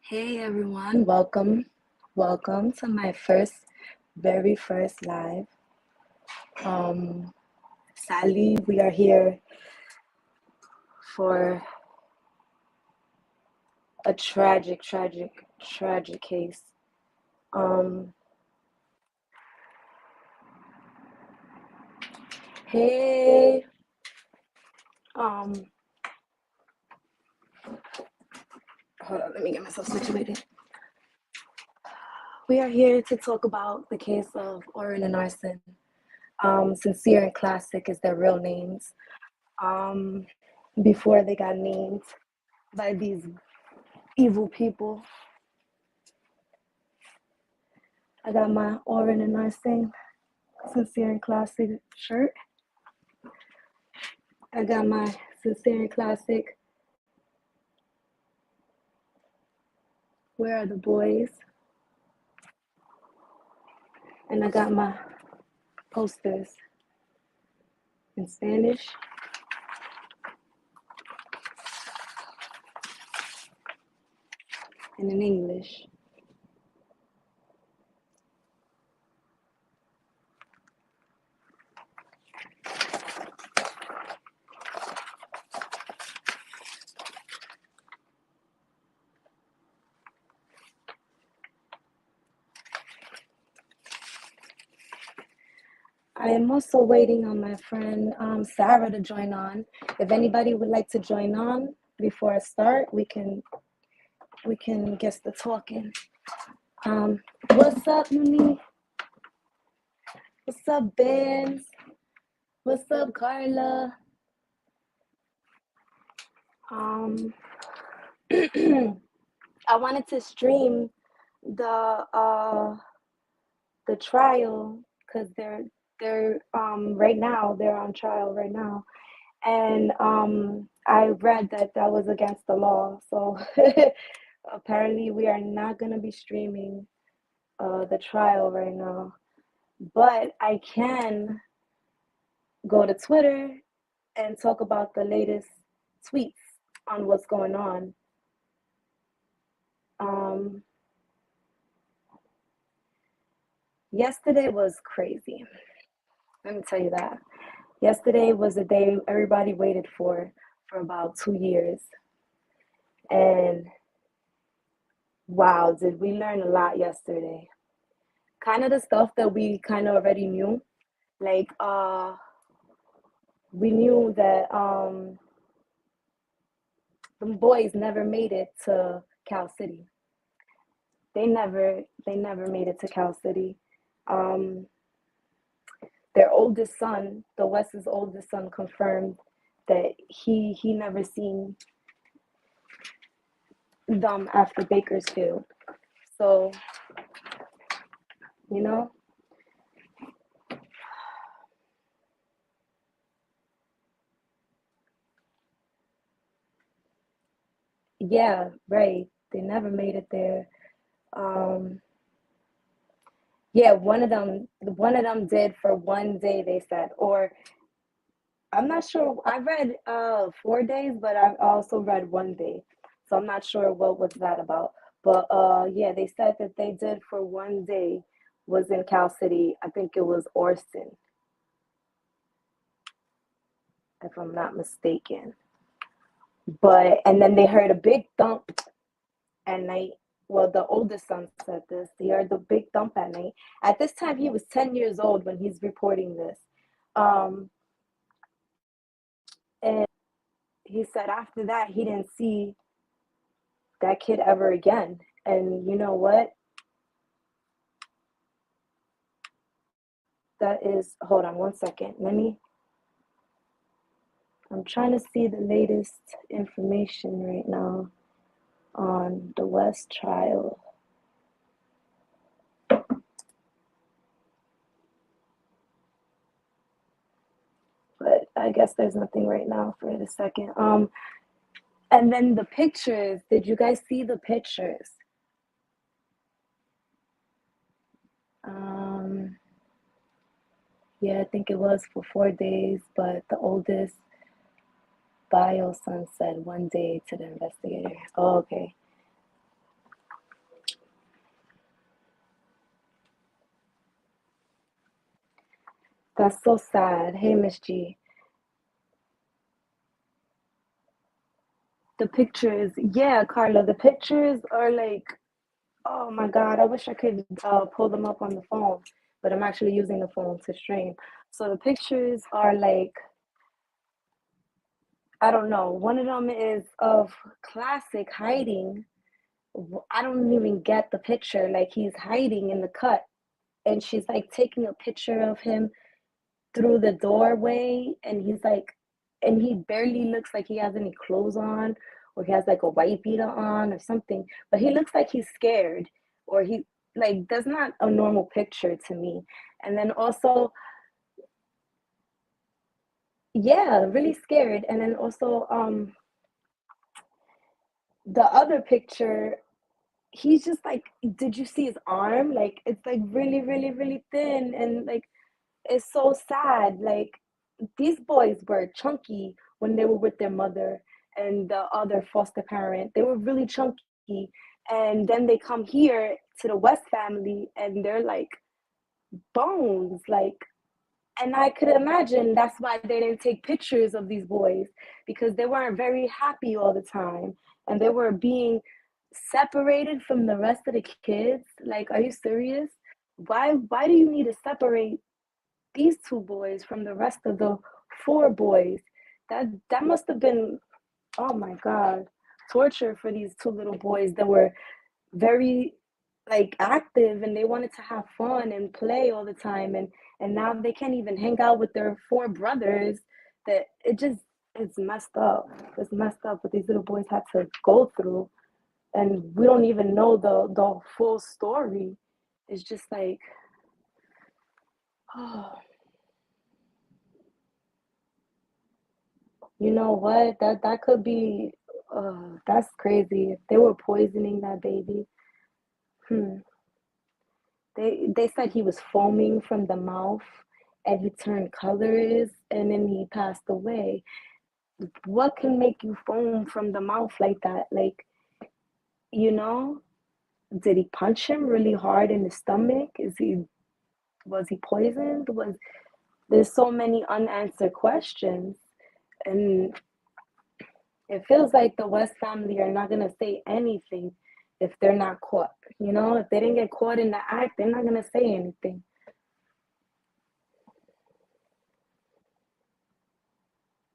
Hey everyone, welcome to my very first live. Sadly, we are here for a tragic case. Um, hey, um, hold on, let me get myself situated. We are here to talk about the case of Oren and Arson. Sincere and Classic is their real names. Before they got named by these evil people. I got my Oren and Arson Sincere and Classic shirt. I got my Sincere and Classic Where Are the Boys? And I got my posters in Spanish and in English. I am also waiting on my friend Sarah to join on. If anybody would like to join on before I start, we can get the talking. What's up, Monique? What's up, Benz? What's up, Carla? I wanted to stream the trial because they're right now they're on trial right now, and I read that was against the law, so apparently we are not gonna be streaming the trial right now, but I can go to Twitter and talk about the latest tweets on what's going on. Yesterday was crazy. Let me tell you that. Yesterday was a day everybody waited for about 2 years. And wow, did we learn a lot yesterday. Kind of the stuff that we kind of already knew. Like we knew that the boys never made it to Cal City. They never made it to Cal City. Their oldest son, the West's oldest son, confirmed that he never seen them after Bakersfield. So, you know, yeah, right. They never made it there. Yeah, one of them did for one day, they said, or I'm not sure. I read 4 days, but I also read one day, so I'm not sure what was that about. But yeah, they said that they did for one day was in Cal City. I think it was Orson, if I'm not mistaken. But and then they heard a big thump at night. Well, the oldest son said this. He heard the big thump at night. At this time, he was 10 years old when he's reporting this. And he said after that, he didn't see that kid ever again. And you know what? That is, hold on one second. I'm trying to see the latest information right now on the West trial. But I guess there's nothing right now for the second. And then the pictures, did you guys see the pictures? Yeah, I think it was for 4 days, but the oldest bio son said one day to the investigator. Oh, okay. That's so sad. Hey, Miss G. The pictures, yeah, Carla, the pictures are like, oh my God, I wish I could pull them up on the phone, but I'm actually using the phone to stream. So the pictures are like, I don't know. One of them is of Classic hiding. I don't even get the picture. Like he's hiding in the cut, and she's like taking a picture of him through the doorway, and he's like, and he barely looks like he has any clothes on, or he has like a white beater on or something, but he looks like he's scared, or he, like, that's not a normal picture to me. And then also, yeah, really scared. And then also, the other picture, he's just like, did you see his arm? Like, it's like really, really, really thin, and like, it's so sad. Like, these boys were chunky when they were with their mother and the other foster parent. They were really chunky. And then they come here to the West family and they're like bones. Like, and I could imagine that's why they didn't take pictures of these boys, because they weren't very happy all the time. And they were being separated from the rest of the kids. Like, are you serious? Why do you need to separate these two boys from the rest of the four boys? That must have been, oh my God, torture for these two little boys that were very like active, and they wanted to have fun and play all the time, and now they can't even hang out with their four brothers. That it just, it's messed up. It's messed up what these little boys had to go through, and we don't even know the full story. It's just like, oh, you know what? That could be. That's crazy. If they were poisoning that baby, hmm. They said he was foaming from the mouth, and he turned colors, and then he passed away. What can make you foam from the mouth like that? Like, you know, did he punch him really hard in the stomach? Was he poisoned? Was There's so many unanswered questions, and it feels like the West family are not gonna say anything if they're not caught. You know, if they didn't get caught in the act, they're not gonna say anything.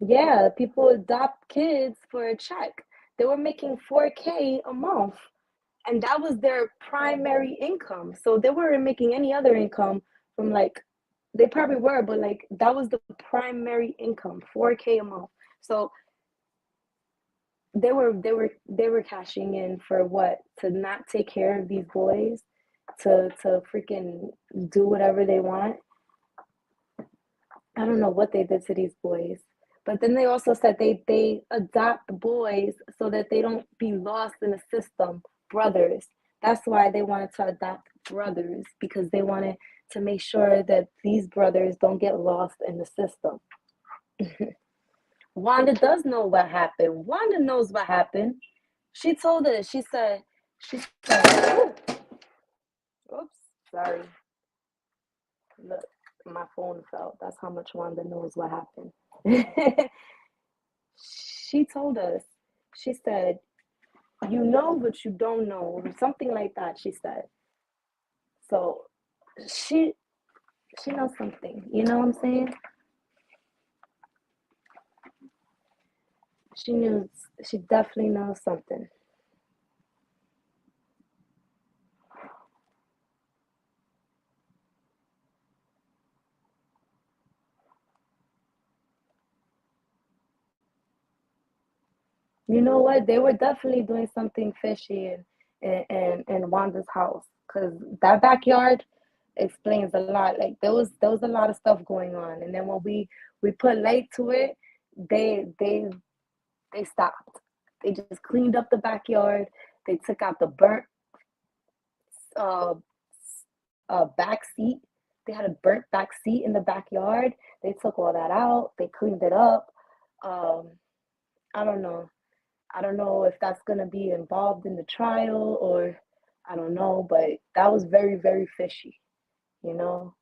Yeah, people adopt kids for a check. They were making 4K a month, and that was their primary income. So they weren't making any other income from, like, they probably were, but like that was the primary income, 4K a month. So they were cashing in for what? To not take care of these boys, to freaking do whatever they want. I don't know what they did to these boys. But then they also said they adopt boys so that they don't be lost in the system, brothers. That's why they wanted to adopt brothers, because they wanted to make sure that these brothers don't get lost in the system. Wanda does know what happened. Wanda knows what happened. She told us, she said, oops, sorry. Look, my phone fell. That's how much Wanda knows what happened. She told us, she said, you know what you don't know, or something like that, she said. So she she knows something. You know what I'm saying? She knew, she definitely knows something. You know what? They were definitely doing something fishy in Wanda's house, because that backyard explains a lot. Like, there was a lot of stuff going on, and then when we put light to it, they stopped. They just cleaned up the backyard. They took out the burnt uh, back seat. They had a burnt back seat in the backyard. They took all that out. They cleaned it up. Um, I don't know. I don't know if that's gonna be involved in the trial, or I don't know, but that was very, very fishy. You know,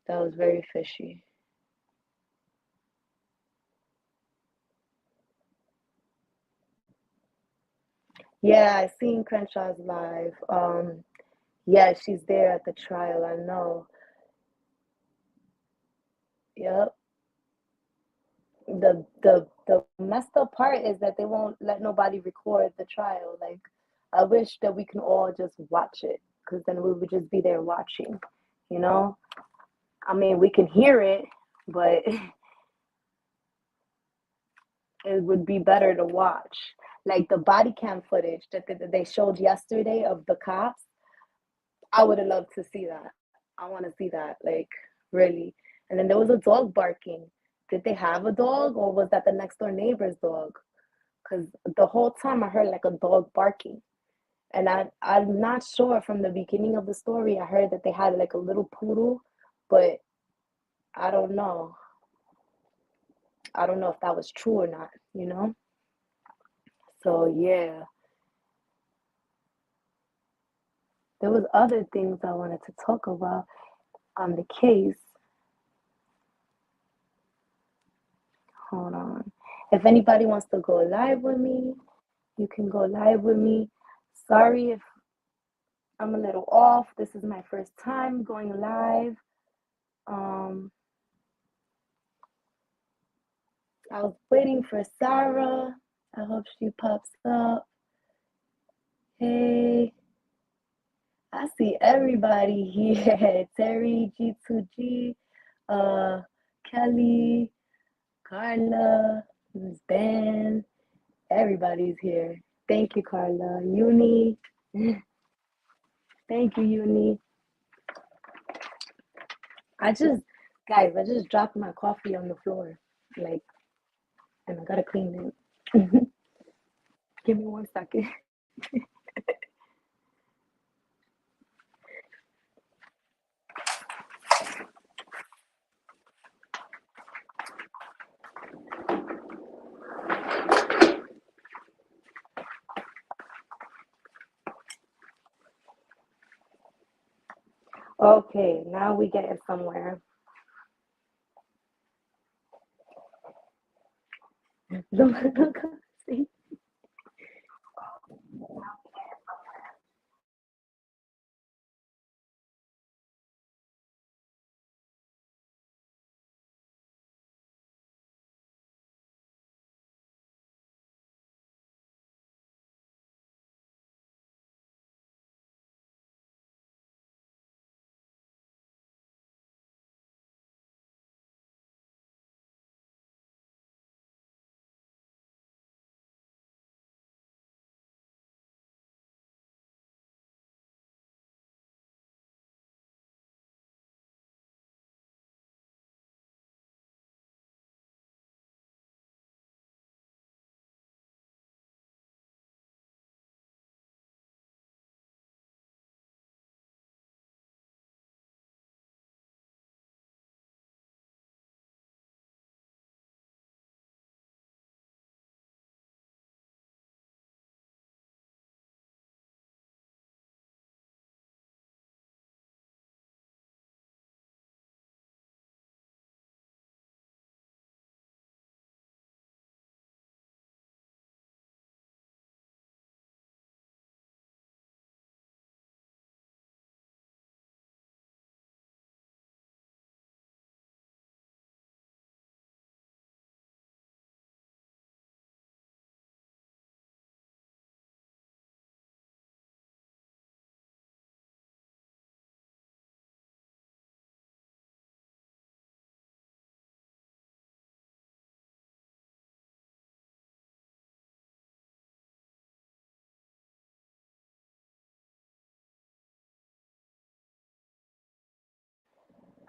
that was very fishy. Yeah, I seen Crenshaw's live. Yeah, she's there at the trial. I know. Yep. The messed up part is that they won't let nobody record the trial. Like, I wish that we can all just watch it, because then we would just be there watching, you know? I mean, we can hear it, but it would be better to watch. Like the body cam footage that they showed yesterday of the cops, I would have loved to see that. I want to see that, like, really. And then there was a dog barking. Did they have a dog, or was that the next door neighbor's dog? Because the whole time I heard like a dog barking. And I'm not sure, from the beginning of the story, I heard that they had like a little poodle, but I don't know. I don't know if that was true or not, you know? So yeah, there was other things I wanted to talk about on the case. Hold on. If anybody wants to go live with me, you can go live with me. Sorry if I'm a little off. This is my first time going live. Um, I was waiting for Sarah. I hope she pops up. Hey, I see everybody here. Terry, G2G, uh, Kelly, Carla, Ms. Ben. Everybody's here. Thank you, Carla. Uni. Thank you, Uni. I just, guys, I just dropped my coffee on the floor. Like, and I gotta clean it. Give me 1 second. Okay, now we get it somewhere. See?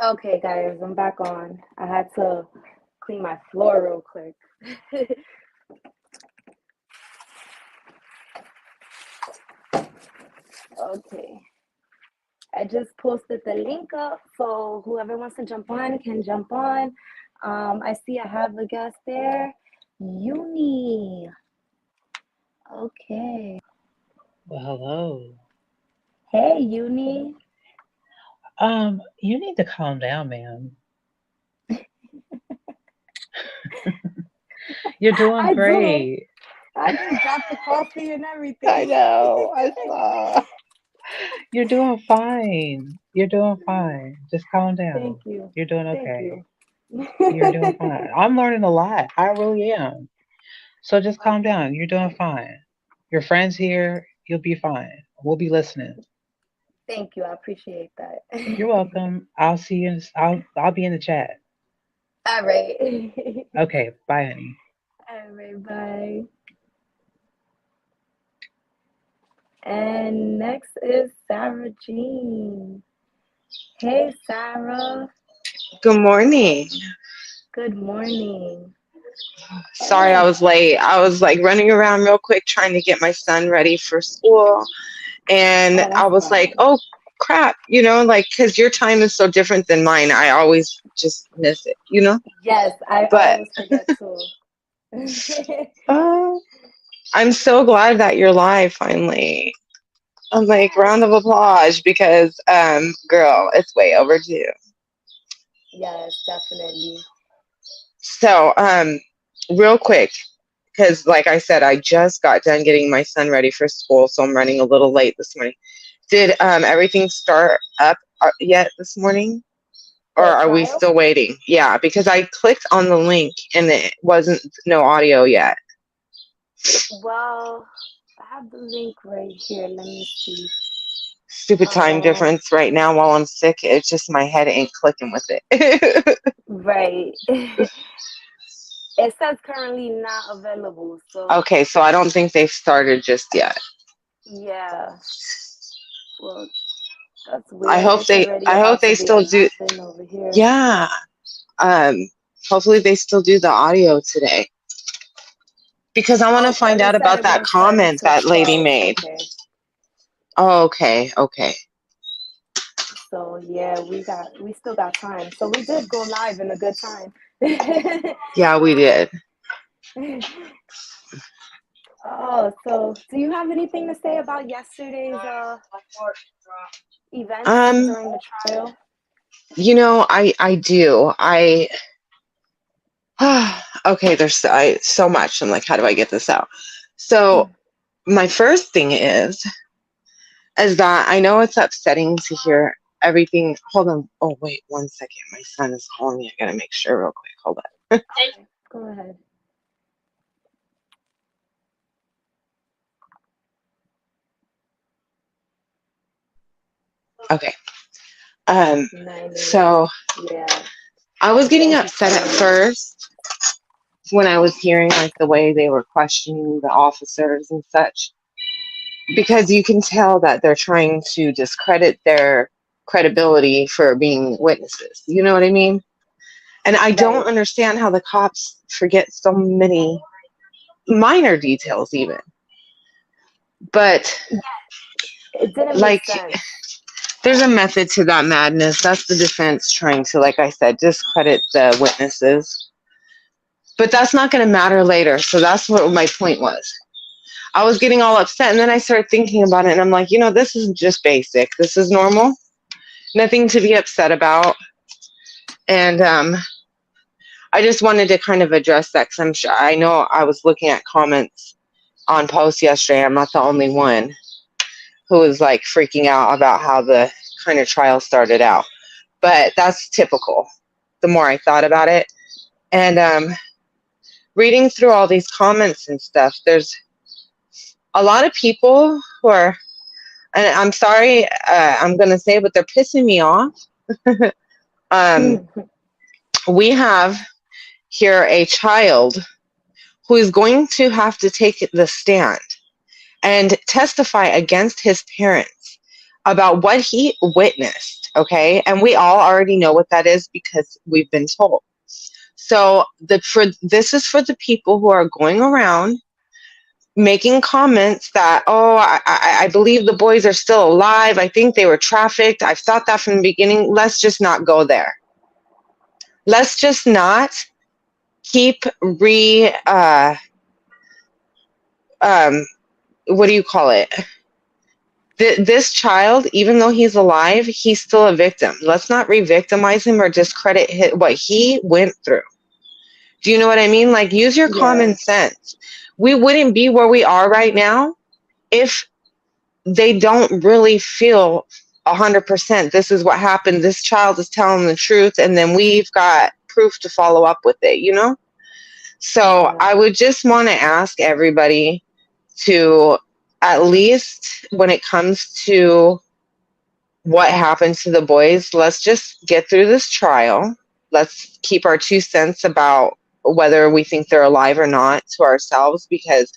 Okay, guys, I'm back on. I had to clean my floor real quick. Okay. I just posted the link up, so whoever wants to jump on can jump on. I see I have a guest there. Uni. Okay. Well, hello. Hey, Uni. You need to calm down, ma'am. You're doing I do. great. I just dropped the coffee and I everything. know. I saw. You're doing fine. You're doing fine. Just calm Thank down. you. You're doing Thank okay. you. You're doing fine. I'm learning a lot. I really am. So just calm down. You're doing fine. Your friends here. You'll be fine. We'll be listening. Thank you. I appreciate that. You're welcome. I'll see you. I'll be in the chat. All right. Okay. Bye, honey. All right. Bye. And next is Sarah Jean. Hey, Sarah. Good morning. Good morning. Sorry I Oh, was late. I was like running around real quick trying to get my son ready for school. And oh, I that's was like, fine. oh crap, like, because your time is so different than mine. I always just miss it. Yes, I But always forget too. uh, I'm so glad that you're live finally. I'm like, Yes. round of applause because, girl, it's way overdue. Yes, definitely. So, real quick, because like I said, I just got done getting my son ready for school, so I'm running a little late this morning. Did everything start up yet this morning, or The are we trial? still waiting? Yeah, because I clicked on the link and it wasn't no audio yet. Well, I have the link right here. Let me see. Stupid time Um, difference right now while I'm sick. It's just my head ain't clicking with it. right. It says currently not available. So, Okay, so I don't think they've started just yet. yeah. Well, that's I weird. hope It's they. already I hope about to they be still do. 11 over here. Yeah. Um. Hopefully they still do the audio today. Because I want to Oh, find it out said about it that won't start comment until that lady 12. made. Okay. Oh, okay, okay. So, yeah, we still got time. So, we did go live in a good time. Yeah, we did. Oh, so do you have anything to say about yesterday's events Um, during the trial? I do. Okay, there's so much. I'm like, how do I get this out? So my first thing is that I know it's upsetting to hear everything. Hold on. Oh, wait, 1 second. My son is calling me. I gotta make sure real quick. Hold on. Okay, go ahead. Okay. 9 a.m. So Yeah, I was getting thank you upset for at letting me know. first when I was hearing like the way they were questioning the officers and such, because you can tell that they're trying to discredit their credibility for being witnesses. You know what I mean? And I don't Right. understand how the cops forget so many minor details, even. But, Yeah, it didn't make like, sense. there's a method to that madness. That's the defense trying to, like I said, discredit the witnesses. But that's not going to matter later. So that's what my point was. I was getting all upset, and then I started thinking about it, and I'm like, this is just basic. This is normal. Nothing to be upset about. And I just wanted to kind of address that because I know I was looking at comments on posts yesterday. I'm not the only one who was like freaking out about how the kind of trial started out. But that's typical the more I thought about it. And reading through all these comments and stuff, there's a lot of people who are, and I'm sorry, I'm going to say, but they're pissing me off. um, we have here a child who is going to have to take the stand and testify against his parents about what he witnessed, okay? And we all already know what that is because we've been told. So this is for the people who are going around making comments that, oh, I believe the boys are still alive. I think they were trafficked. I've thought that from the beginning. Let's just not go there. Let's just not keep what do you call it? This child, even though he's alive, he's still a victim. Let's not re-victimize him or discredit what he went through. Do you know what I mean? Like, use your Yeah, common sense. we wouldn't be where we are right now if they don't really feel 100% this is what happened. This child is telling the truth, and then we've got proof to follow up with it, you know? So Yeah. I would just want to ask everybody to, at least when it comes to what happened to the boys, let's just get through this trial. Let's keep our 2 cents about whether we think they're alive or not to ourselves, because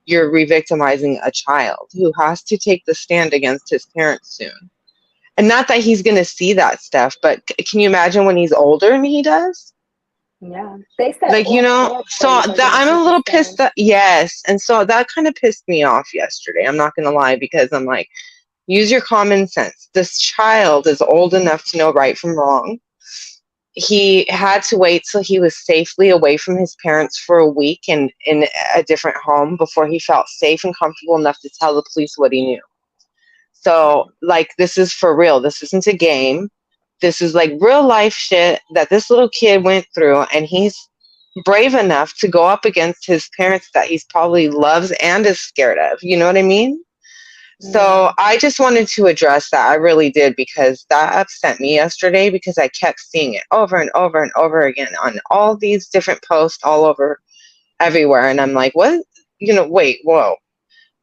you're re-victimizing a child who has to take the stand against his parents soon. And not that he's going to see that stuff, but can you imagine when he's older and he does? Yeah. They said Like, you all know, four so boys are that gonna I'm a take a little pissed stand. that, yes. And so that kind of pissed me off yesterday. I'm not going to lie, because I'm like, use your common sense. This child is old enough to know right from wrong. He had to wait till he was safely away from his parents for a week and in a different home before he felt safe and comfortable enough to tell the police what he knew. So, Right. like, this is for real. This isn't a game. This is like real life shit that this little kid went through, and he's brave enough to go up against his parents that he's probably loves and is scared of. You know what I mean? So Yeah. I just wanted to address that. I really did, because that upset me yesterday, because I kept seeing it over and over and over again on all these different posts all over everywhere. And I'm like, what? You know, wait, whoa.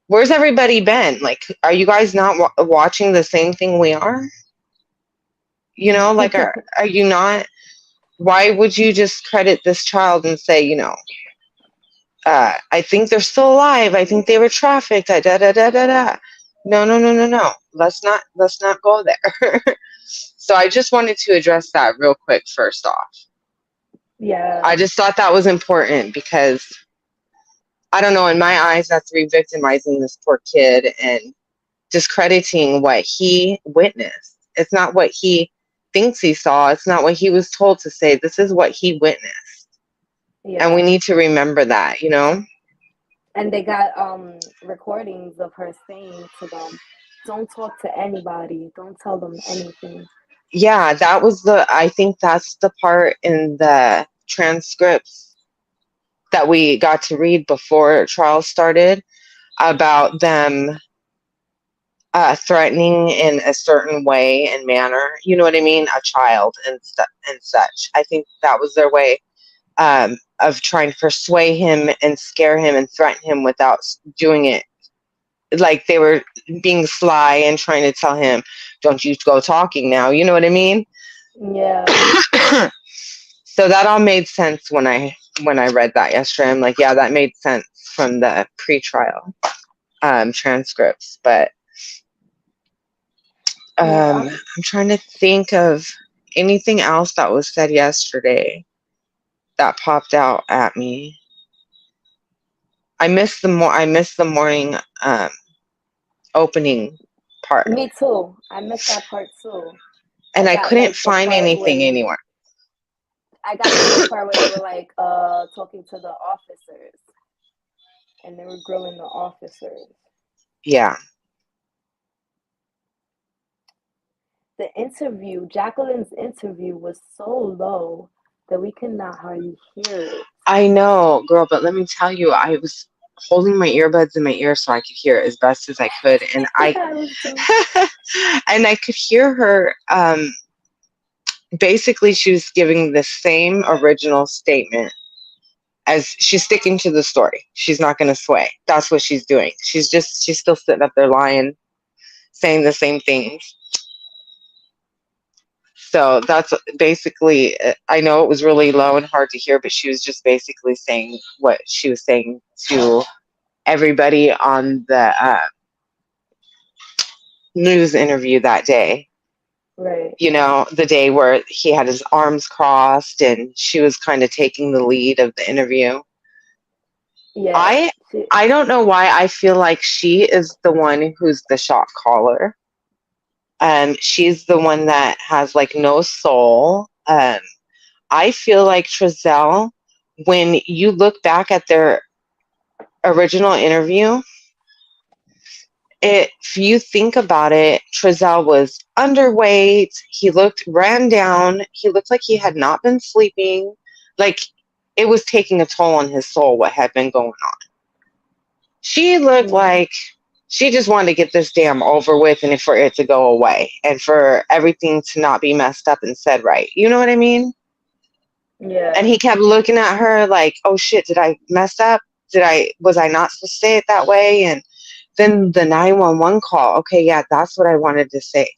Where's everybody been? Like, are you guys not watching the same thing we are? You know, like, are you not? Why would you just credit this child and say, you know, I think they're still alive. I think they were trafficked. Da da da da da da. No, no, no, no, no. Let's not go there. So I just wanted to address that real quick first off. I Yeah. just thought that was important, because I don't know, in my eyes, that's re-victimizing this poor kid and discrediting what he witnessed. It's not what he thinks he saw. It's not what he was told to say. This is what he witnessed. And we Yeah. need to remember that, you know? And they got recordings of her saying to them, "Don't talk to anybody. Don't tell them anything." Yeah, I think that's the part in the transcripts that we got to read before trial started, about them threatening in a certain way and manner. You know what I mean? A child and such. I think that was their way of trying to persuade him and scare him and threaten him without doing it. Like, they were being sly and trying to tell him, "Don't you go talking now." You know what I mean? Yeah. So that all made sense when I read that yesterday. I'm like, yeah, that made sense from the pre-trial transcripts. But Yeah. I'm trying to think of anything else that was said yesterday that popped out at me. I missed the morning opening part, Me too. I missed that part too. I and I got couldn't like the find part anything where anywhere. I got to the part where they were like talking to the officers and they were grilling the officers. Yeah. The interview, Jacqueline's interview was so low that we could not hardly hear it. I know, girl, but let me tell you, I was holding my earbuds in my ear so I could hear it as best as I could, and I I was too. and I could hear her. Basically, she was giving the same original statement, as she's sticking to the story. She's not going to sway. That's what she's doing. She's still sitting up there lying, saying the same things. So that's basically, I know it was really low and hard to hear, but she was just basically saying what she was saying to everybody on the news interview that day. Right. You know, the day where he had his arms crossed and she was kind of taking the lead of the interview. Yeah. I I don't know why I feel like she is the one who's the shot caller. She's the one that has like no soul. I feel like Trezell, when you look back at their original interview, if you think about it, Trezell was underweight. He looked ran down. He looked like he had not been sleeping. Like, it was taking a toll on his soul what had been going on. She looked Mm. like she just wanted to get this damn over with and for it to go away and for everything to not be messed up and said right. You know what I mean? And Yeah. he kept looking at her like, oh shit, did I mess up? Was I not supposed to say it that way? And then the 911 call. Okay, yeah, that's what I wanted to say.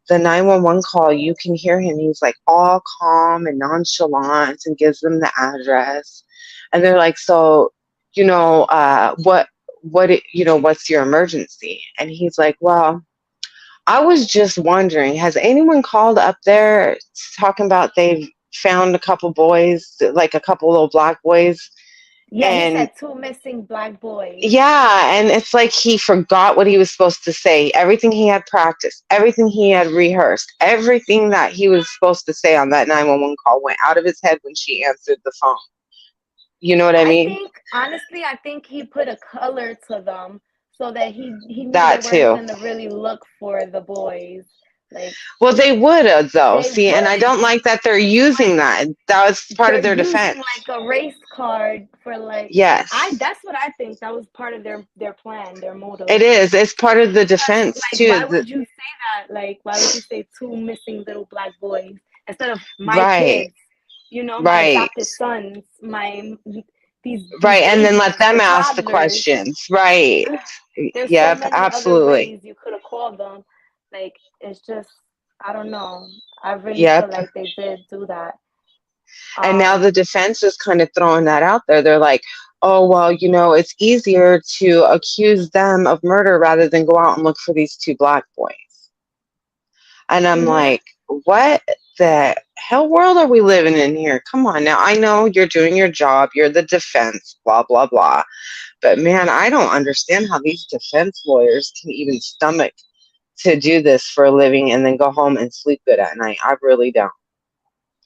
The 911 call, you can hear him. He's like all calm and nonchalant and gives them the address. And they're like, so, what's your emergency? And he's like, well, I was just wondering, has anyone called up there talking about they've found a couple boys, like a couple little black boys? Yeah, he And said two missing black boys. yeah, and it's like he forgot what he was supposed to say. Everything he had practiced, everything he had rehearsed, everything that he was supposed to say on that 911 call went out of his head when she answered the phone. You know what I I mean? think honestly, I think he put a color to them so that he knew they That weren't too. gonna really look for the boys. Like Well, they would have though. they See, and I don't wouldn't, like that they're but using that. That was part they're of their using defense. like a race card for like I Yes, that's what I think that was part of their plan, their motive. it is. It's part of the Because defense like too. why would you say that? Like why would you say two missing little black boys instead of my Right, kids, you know, my right, adopted sons, my these right. And then let babies, them the ask the toddlers. questions. Right. There's so Yep, many other absolutely. ways you could have called them. Like it's just I don't know. I really feel Yep. like they did do that. And now the Um, defense is kind of throwing that out there. They're like, oh, well, it's easier to accuse them of murder rather than go out and look for these two black boys. And I'm mhm. like, what the hell world are we living in here? Come on now. I know you're doing your job. You're the defense, blah, blah, blah. But man, I don't understand how these defense lawyers can even stomach to do this for a living and then go home and sleep good at night. I really don't.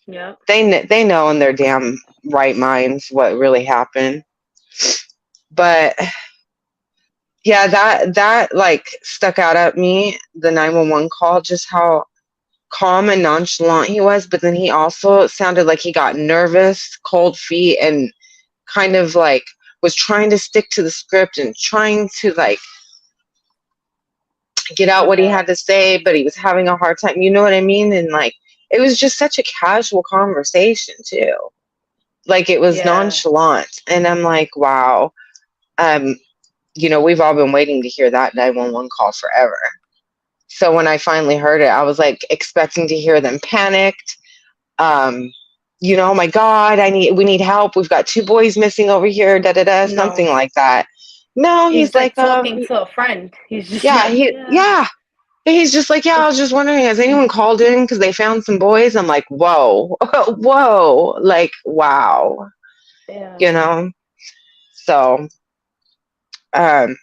Yeah. They know in their damn right minds what really happened. But yeah, that like stuck out at me, the 911 call, just how calm and nonchalant he was, but then he also sounded like he got nervous, cold feet, and kind of like was trying to stick to the script and trying to like get out what he Yeah. had to say, but he was having a hard time. You know what I mean? And like it was just such a casual conversation too. Like it was Yeah. nonchalant. And I'm like, wow. Um, we've all been waiting to hear that 911 call forever. So when I finally heard it, I was like expecting to hear them panicked. Um, oh my God, we need help. We've got two boys missing over here, da da da, something No. like that. No, He's he's like, like talking to a friend. He's just yeah, like, yeah. yeah. He's just like, yeah, I was just wondering, has anyone called in because they found some boys? I'm like, whoa, whoa, like, wow, Yeah. you know? So, um,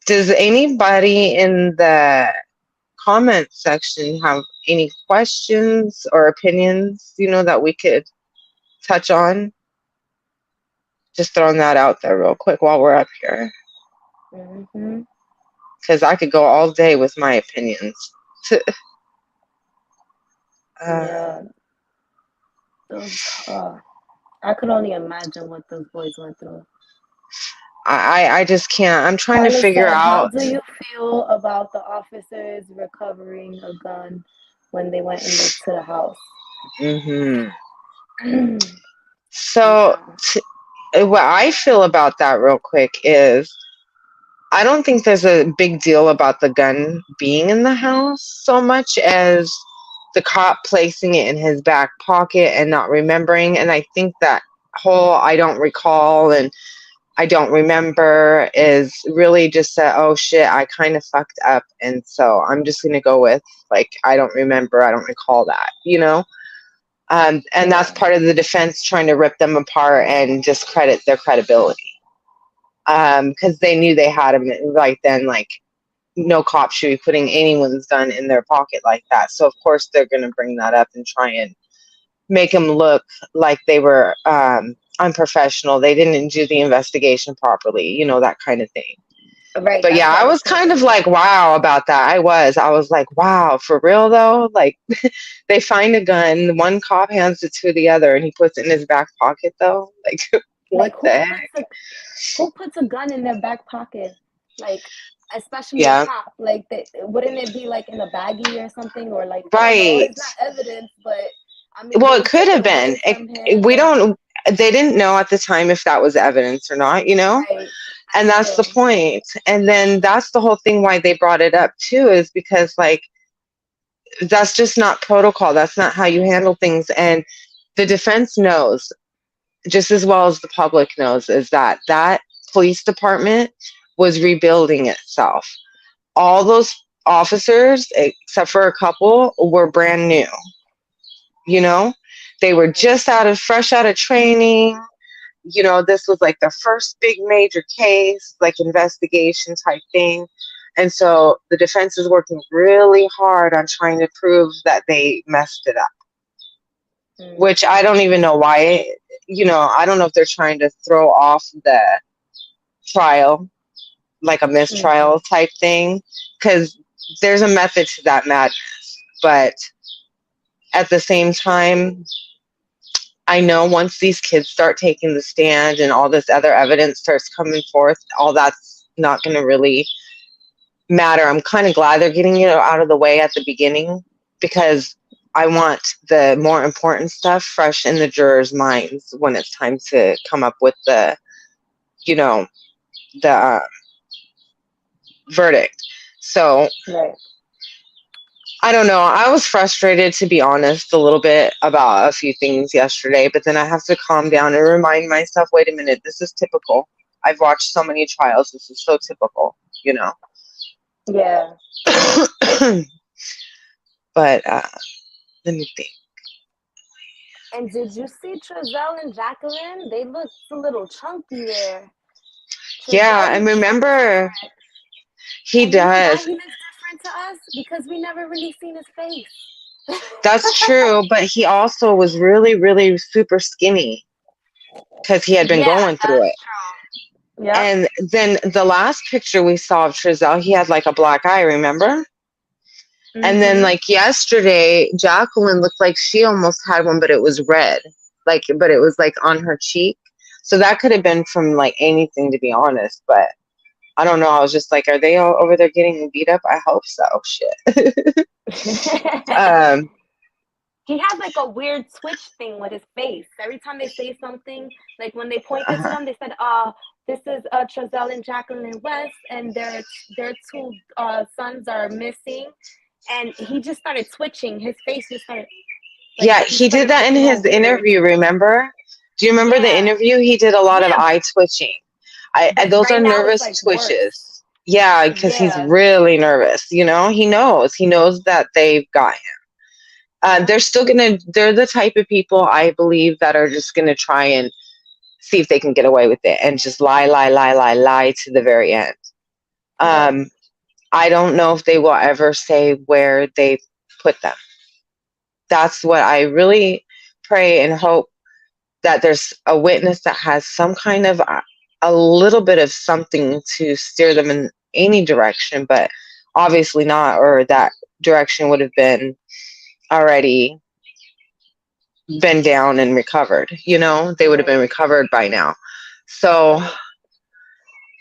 does anybody in the comment section have any questions or opinions, that we could touch on? Just throwing that out there real quick while we're up here. Hmm. Because I could go all day with my opinions. Yeah. Those I could only imagine what those boys went through. I just can't. I'm trying to Carla figure said, how out. do you feel about the officers recovering a gun when they went into the house? Hmm. Yeah. So, what I feel about that, real quick, is I don't think there's a big deal about the gun being in the house so much as the cop placing it in his back pocket and not remembering. And I think that whole I don't recall and I don't remember is really just that, oh shit, I kind of fucked up. And so I'm just going to go with, like, I don't remember, I don't recall that. And that's Yeah. part of the defense trying to rip them apart and discredit their credibility. Because they knew they had him right then, like, no cop should be putting anyone's gun in their pocket like that. So, of course, they're going to bring that up and try and make them look like they were unprofessional. They didn't do the investigation properly, that kind of thing. Right. But That's yeah, why I they was put kind him of in like, there. wow, about that. I was like, wow, for real though? Like, they find a gun, one cop hands it to the other, and he puts it in his back pocket though. Like, What Like the heck? who puts a gun in their back pocket? Like, especially a Yeah, cop. Like, wouldn't it be like in a baggie or something? Or like, I don't know. right. It's not evidence, but I mean, Well, they it could took it have been. away from him, We and don't. They didn't know at the time if that was evidence or not. right, And that's that's the true. point. And then that's the whole thing why they brought it up too, is because like that's just not protocol. That's not how you handle things. And the defense knows just as well as the public knows is that that police department was rebuilding itself. All those officers, except for a couple, were brand new. You know, they were Right, just fresh out of training. This was like the first big major case, like investigation type thing. And so the defense is working really hard on trying to prove that they messed it up, mm, which I don't even know why. I don't know if they're trying to throw off the trial, like a mm-hmm. mistrial type thing, because there's a method to that madness. But at the same time, I know once these kids start taking the stand and all this other evidence starts coming forth, all that's not going to really matter. I'm kind of glad they're getting it out of the way at the beginning because I want the more important stuff fresh in the jurors' minds when it's time to come up with you know, the verdict. So Right. I don't know. I was frustrated, to be honest, a little bit about a few things yesterday, but then I have to calm down and remind myself, wait a minute, this is typical. I've watched so many trials. This is so typical, you know. Yeah. But let me think. And did you see Trezell and Jacqueline? They looked a little chunky there. Yeah, Trezell and looks so remember, different. he And you know why does. he looks different to us? Because we never really seen his face. That's true, but he also was really, really super skinny because he had been Yeah, going through it. that's true. Yep. And then the last picture we saw of Trezell, he had like a black eye, remember? And then Mm-hmm. like yesterday, Jacqueline looked like she almost had one, but it was red. But it was like on her cheek. So that could have been from like anything, to be honest. But I don't know. I was just like, are they all over there getting beat up? I hope so. Shit. um, He has like a weird twitch thing with his face. Every time they say something, like when they pointed to uh him, they said, this is Trezell and Jacqueline West, and their two sons are missing." And he just started twitching. His face just started like Yeah, he he did started that in looking all his weird. interview, remember? Do you remember the Yeah, interview? He did a lot of yeah. eye twitching. But Those are right now it's nervous like worse. twitches. Yeah, because he's Yeah, really nervous. He knows. He knows that they've got him. yeah, They're the type of people I believe that are just gonna try and see if they can get away with it and just lie, lie, lie, lie, lie to the very end. right. Um, I don't know if they will ever say where they put them. That's what I really pray and hope, that there's a witness that has some kind of a little bit of something to steer them in any direction, but obviously not, or that direction would have been already been down and recovered. They would have been Right, recovered by now. So right.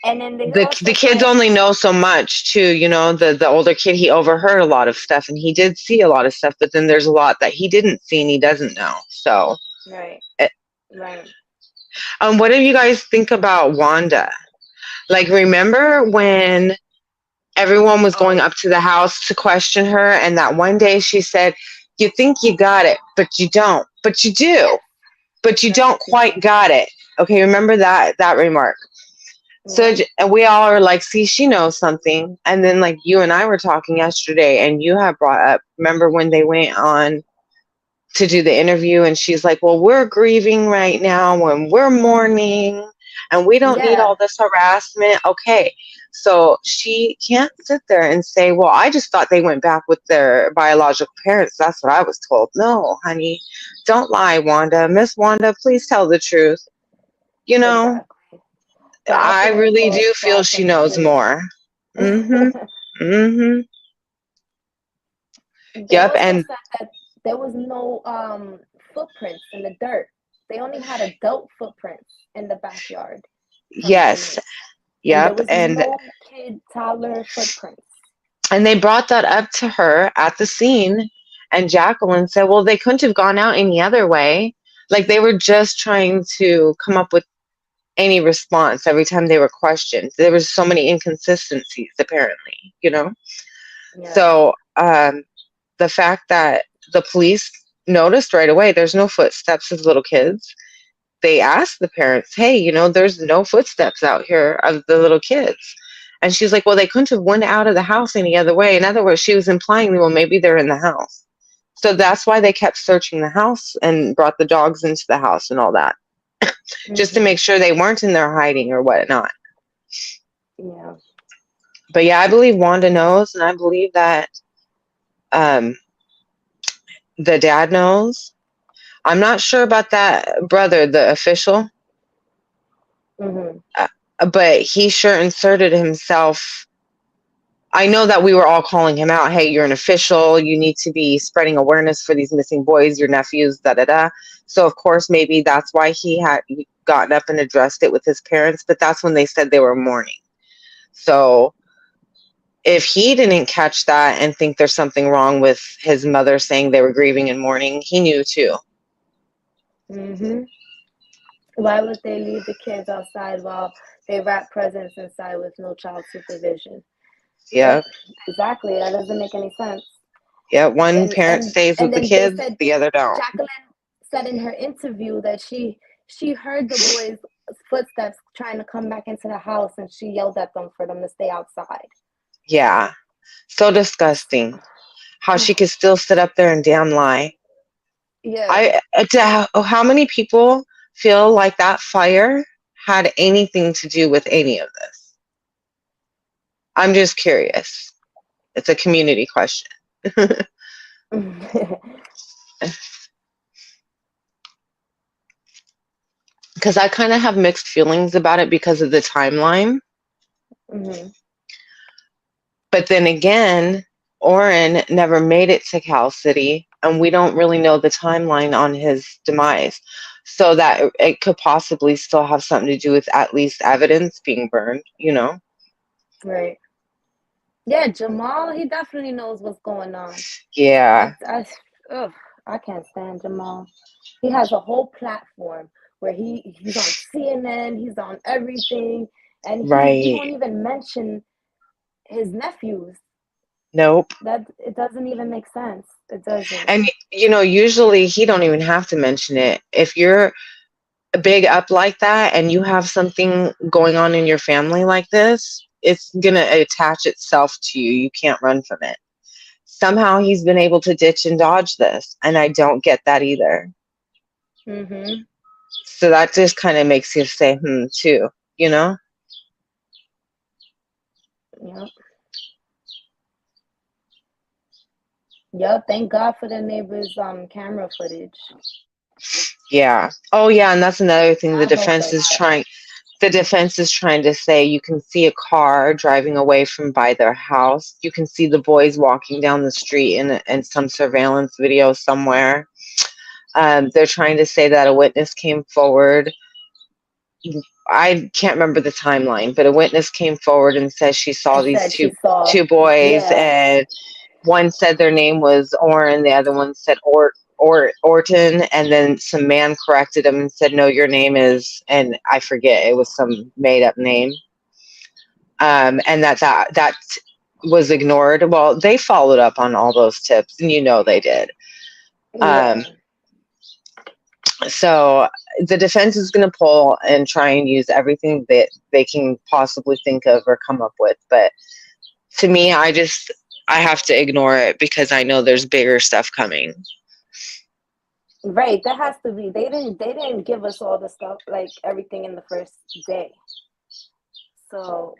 And then they the also kids said, only know so much too. The older kid, he overheard a lot of stuff and he did see a lot of stuff, but then there's a lot that he didn't see and he doesn't know. So right, eh, right. what do you guys think about Wanda? Like, remember when everyone was going Oh, up to the house to question her, and that one day she said, "You think you got it, but you don't. But you do. yes, But you yes, don't she quite did. got it." Okay, remember that remark. So Yeah, and we all are like, "See, she knows something." And then like you and I were talking yesterday, and you have brought up, remember when they went on to do the interview, and she's like, "Well, we're grieving right now and we're mourning and we don't need yeah, all this harassment." Okay, so she can't sit there and say, "Well, I just thought they went back with their biological parents. That's what I was told." No, honey, don't lie, Wanda. Miss Wanda, please tell the truth. you know exactly. But I I think they really do saw feel she some knows shit. more. Mhm. Mhm. They Yep. also And said that there was no footprints in the dirt. They only had adult footprints in the backyard from that Yes. night. And there Yep. was no kid, toddler footprints. And they brought that up to her at the scene, and Jacqueline said, well, they couldn't have gone out any other way. Like they were just trying to come up with any response every time they were questioned. There was so many inconsistencies, apparently, you know? Yeah. So the fact that the police noticed right away there's no footsteps of little kids, they asked the parents, hey, you know, there's no footsteps out here of the little kids. And she's like, well, they couldn't have went out of the house any other way. In other words, she was implying, well, maybe they're in the house. So that's why they kept searching the house and brought the dogs into the house and all that, just to make sure they weren't in there hiding or whatnot. Yeah. But yeah, I believe Wanda knows, and I believe that the dad knows. I'm not sure about that brother, the official, but he sure inserted himself. I know that we were all calling him out. Hey, you're an official. You need to be spreading awareness for these missing boys, your nephews, da da da. So, of course, maybe that's why he had gotten up and addressed it with his parents. But that's when they said they were mourning. So, if he didn't catch that and think there's something wrong with his mother saying they were grieving and mourning, he knew too. Why would they leave the kids outside while they wrap presents inside with no child supervision? Yeah. Exactly. That doesn't make any sense. Yeah, one parent stays with the kids, the other don't. Jacqueline said in her interview that she heard the boys' footsteps trying to come back into the house, and she yelled at them for them to stay outside. Yeah. So disgusting. How she could still sit up there and damn lie. Yeah. How many people feel like that fire had anything to do with any of this? I'm just curious. It's a community question. Because I kind of have mixed feelings about it because of the timeline. But then again, Orrin never made it to Cal City, and we don't really know the timeline on his demise. So that it could possibly still have something to do with at least evidence being burned, you know? Right. Yeah, Jamal, he definitely knows what's going on. Yeah. I can't stand Jamal. He has a whole platform where he's on CNN, he's on everything, and he won't even mention his nephews. Nope. It doesn't even make sense. It doesn't. And you know, usually he don't even have to mention it. If you're big up like that and you have something going on in your family like this, it's gonna attach itself to you. You can't run from it. Somehow he's been able to ditch and dodge this, and I don't get that either. So that just kind of makes you say, too, you know? Yep, thank God for the neighbors' camera footage. Yeah. Oh, yeah, and that's another thing the defense is trying to say. You can see a car driving away from by their house. You can see the boys walking down the street in some surveillance video somewhere. They're trying to say that a witness came forward. I can't remember the timeline, but a witness came forward and said she saw these two boys, and one said their name was Orrin, the other one said Orton, and then some man corrected him and said, no, your name is, and I forget, it was some made up name. And that was ignored. Well, they followed up on all those tips, and you know they did. So the defense is going to pull and try and use everything that they can possibly think of or come up with. But to me, I have to ignore it because I know there's bigger stuff coming. Right. That has to be. They didn't give us all the stuff, like everything in the first day. So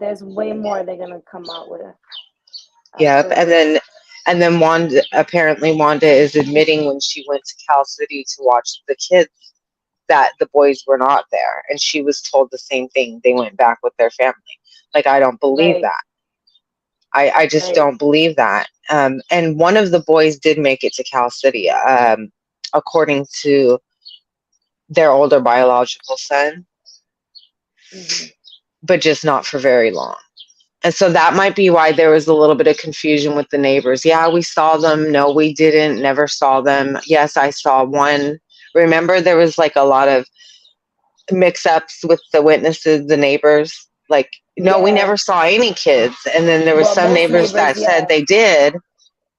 there's way more they're going to come out with. Yep. And then Wanda is admitting when she went to Cal City to watch the kids that the boys were not there. And she was told the same thing. They went back with their family. Like, I don't believe that. I just don't believe that. And one of the boys did make it to Cal City, according to their older biological son, Hmm. but just not for very long. And so that might be why there was a little bit of confusion with the neighbors. Yeah, we saw them. No, we didn't. Never saw them. Yes, I saw one. Remember, there was like a lot of mix ups with the witnesses, the neighbors. Like, no, we Yeah. never saw any kids. And then there was Well, some most neighbors neighbors, that said yeah, they did.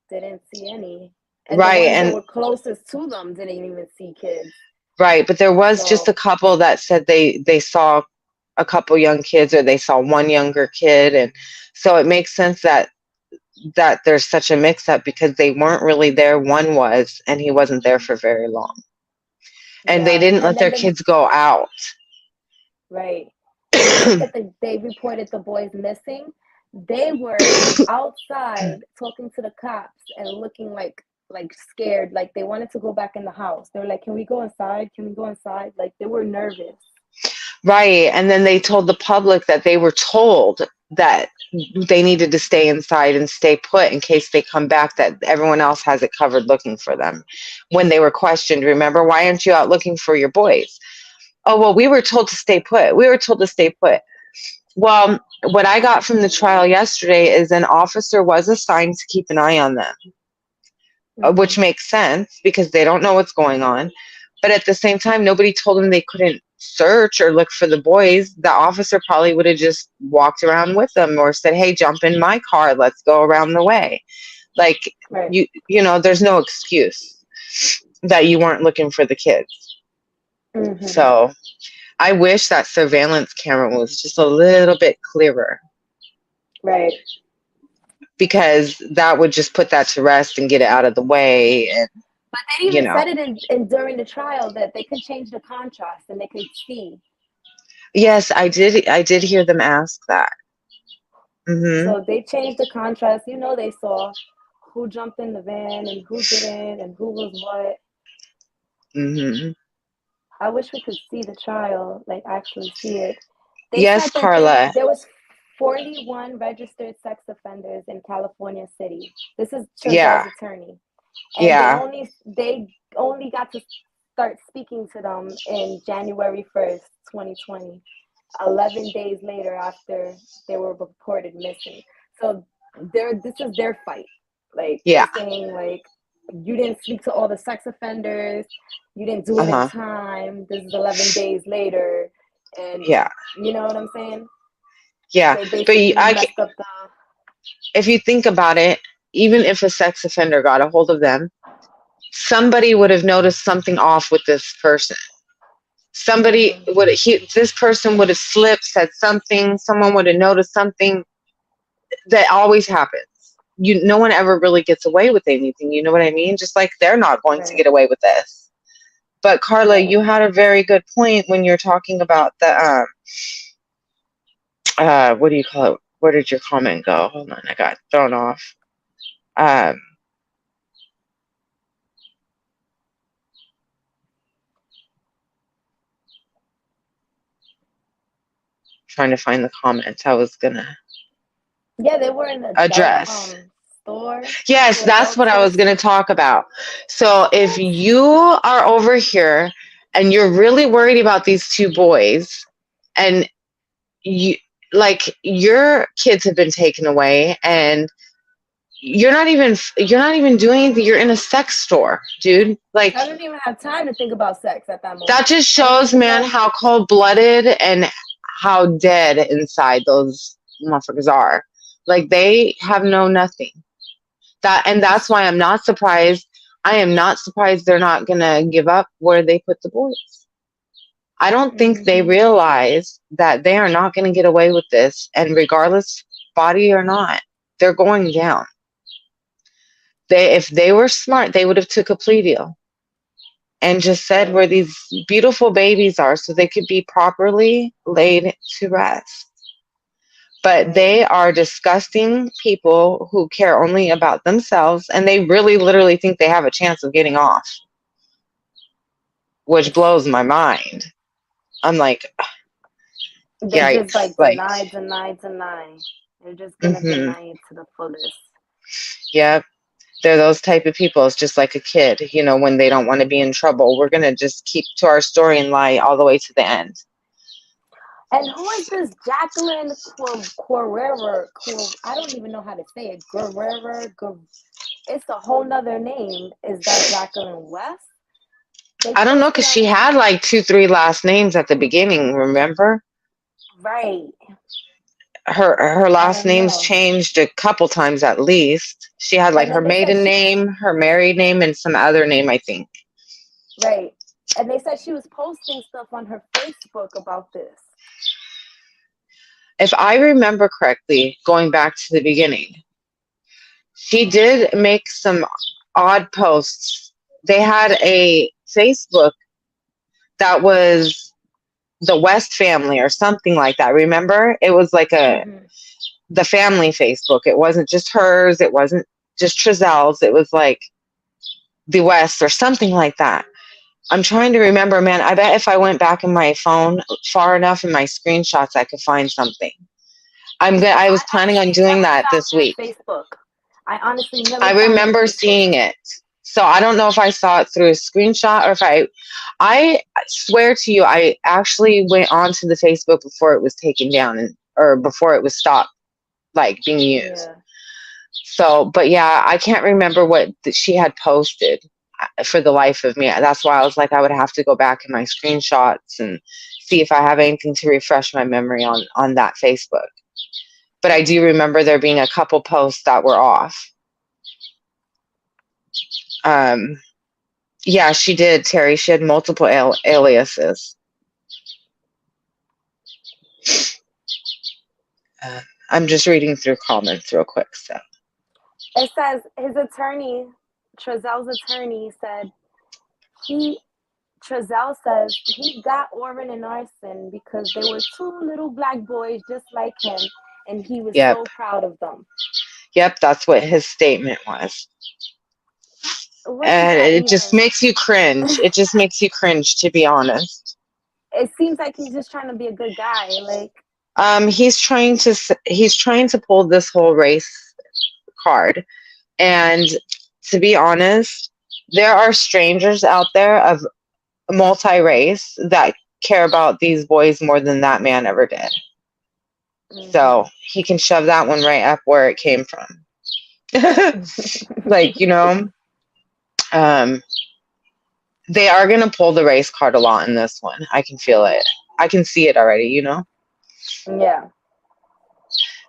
didn't see any. And the Right. ones that And were closest to them didn't even see kids. right. But there was just a So, couple that said they saw a couple young kids or they saw one younger kid. And so it makes sense that there's such a mix up because they weren't really there. One was, and he wasn't there for very long. And they yeah. didn't let And their then the kids go out. right. And the night that they reported the boys missing, they were outside talking to the cops and looking like scared, like they wanted to go back in the house. They were like, "Can we go inside? Can we go inside?" Like they were nervous. Right. And then they told the public that they were told that they needed to stay inside and stay put in case they come back, that everyone else has it covered looking for them. When they were questioned, remember, why aren't you out looking for your boys? Oh, well, we were told to stay put. We were told to stay put. Well, what I got from the trial yesterday is an officer was assigned to keep an eye on them, Hmm. which makes sense because they don't know what's going on. But at the same time, nobody told them they couldn't search or look for the boys. The officer probably would have just walked around with them or said, "Hey, jump in my car. Let's go around the way." Like Right. you know, there's no excuse that you weren't looking for the kids. Hmm. So I wish that surveillance camera was just a little bit clearer Right. because that would just put that to rest and get it out of the way. And But they you even know, said it in during the trial that they could change the contrast and they could see. yes, I did hear them ask that. Mhm. So they changed the contrast. You know, they saw who jumped in the van and who didn't and who was what. Mhm. I wish we could see the trial, like actually see it. They Yes, said that Carla. there was 41 registered sex offenders in California City. This is Yeah. Trezell's attorney, and they Yeah. only they only got to start speaking to them in January 1st, 2020. 11 days later after they were reported missing. So this is their fight. Like they're Yeah. saying like you didn't speak to all the sex offenders, you didn't do it in Uh-huh. time. This is 11 days later and Yeah. you know what I'm saying? Yeah. They But basically messed up the if you think about it, even if a sex offender got a hold of them, somebody would have noticed something off with this person. Somebody mhm, would this person would have slipped, said something, someone would have noticed something. That always happens. No one ever really gets away with anything, you know what I mean? Just like they're not going to right, get away with this. But Carla, right. you had a very good point when you're talking about the what do you call it? Where did your comment go? Hold on, I got thrown off. Um Trying to find the comments I was gonna Yeah, they were in the adult address. store Yes, to that's adult what I was sex. gonna talk about. So if What? you are over here and you're really worried about these two boys and you like your kids have been taken away and you're not even doing anything, you're in a sex store, dude. Like I didn't even have time to think about sex at that that moment. just I didn't shows, even man, know. how cold-blooded and how dead inside those motherfuckers are. Like they have no nothing. That's why I'm not surprised. I am not surprised they're not gonna give up where they put the boys. I don't think they Hmm. realize that they are not going to get away with this, and regardless, body or not, they're going down. If they were smart, they would have took a plea deal and just said Right. where these beautiful babies are, so they could be properly laid to rest. But Right. they are disgusting people who care only about themselves, and they really, literally think they have a chance of getting off, which blows my mind. I'm like, They just yikes! like Like, deny, deny, deny. They're just gonna mm-hmm, deny it to the fullest. yep. They're those type of people. It's just like a kid, when they don't want to be in trouble. We're going to just keep to our story and lie all the way to the end. And who is this Jacqueline Guerrero? I don't even know how to say it. Guerrero. It's a whole nother name. Is that Jacqueline West? I don't know, because she had like 2-3 last names at the beginning, remember? Right. Her last name's changed a couple times at least. She had like her maiden name, her married name, and some other name, I think. Right. And they said she was posting stuff on her Facebook about this. If I remember correctly, going back to the beginning, she did make some odd posts. They had a Facebook that was the West family or something like that. Remember? It was like the family Facebook. It wasn't just hers. It wasn't just Trezell's. It was like the West or something like that. I'm trying to remember, man. I bet if I went back in my phone far enough in my screenshots, I could find something. I was planning on doing that this week. Facebook. I honestly never. I remember seeing it. So I don't know if I saw it through a screenshot or if I swear to you, I actually went onto the Facebook before it was taken down or before it was stopped, like being used. Yeah. So, but yeah, I can't remember what she had posted for the life of me. That's why I was like, I would have to go back in my screenshots and see if I have anything to refresh my memory on that Facebook. But I do remember there being a couple posts that were off. Yeah, she did, Terry. She had multiple aliases. I'm just reading through comments real quick. So it says his attorney, Trezell's attorney, said Trezell says he got Orrin and Arson because they were 2 little black boys just like him, and he was so proud of them. Yep, that's what his statement was. And it just makes you cringe. It just makes you cringe, to be honest. It seems like he's just trying to be a good guy. Like, he's trying to pull this whole race card. And to be honest, there are strangers out there of multi-race that care about these boys more than that man ever did. Mm-hmm. So he can shove that one right up where it came from. Like, they are going to pull the race card a lot in this one. I can feel it. I can see it already, Yeah.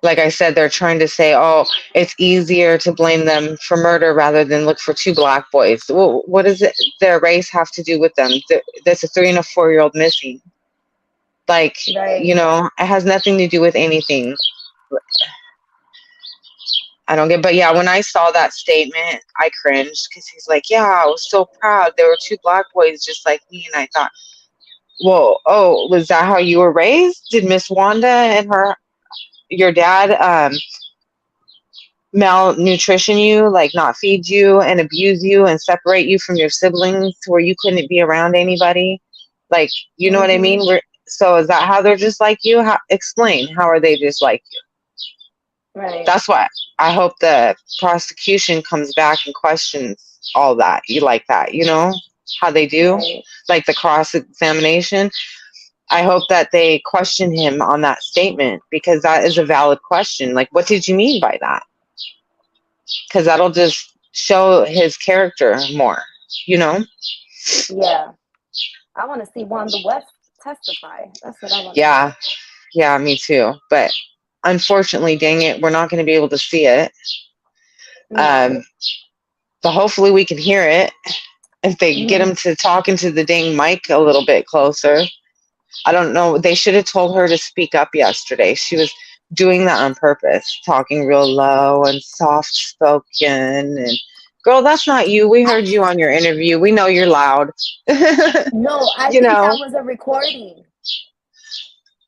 Like I said, they're trying to say, oh, it's easier to blame them for murder rather than look for 2 black boys. Well, what does their race have to do with them? That's a 3 and a 4-year-old missing. Like, right. It has nothing to do with anything. I don't get, but yeah, when I saw that statement, I cringed because he's like, yeah, I was so proud. There were 2 black boys just like me. And I thought, well, oh, was that how you were raised? Did Miss Wanda and your dad malnutrition you, like not feed you and abuse you and separate you from your siblings to where you couldn't be around anybody? Like, you know what I mean? So is that how they're just like you? Explain, how are they just like you? Right. That's why I hope the prosecution comes back and questions all that. You like that, how they do, right. Like the cross-examination. I hope that they question him on that statement because that is a valid question. Like, what did you mean by that? Because that'll just show his character more, Yeah. I want to see Wanda West testify. That's what I want. Yeah, me too. But unfortunately, dang it, we're not going to be able to see it. But hopefully we can hear it if they get him to talk into the dang mic a little bit closer. I don't know. They should have told her to speak up yesterday. She was doing that on purpose, talking real low and soft spoken. And girl, that's not you. We heard you on your interview. We know you're loud. No, I think that was a recording.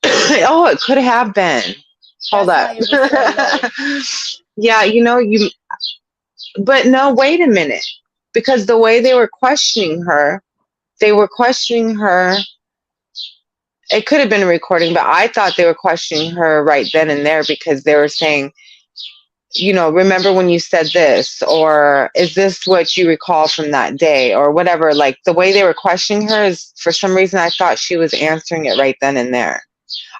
Oh, it could have been. Hold up. Yeah, but no, wait a minute. Because the way they were questioning her, it could have been a recording, but I thought they were questioning her right then and there because they were saying remember when you said this, or is this what you recall from that day, or whatever. Like the way they were questioning her is, for some reason, I thought she was answering it right then and there.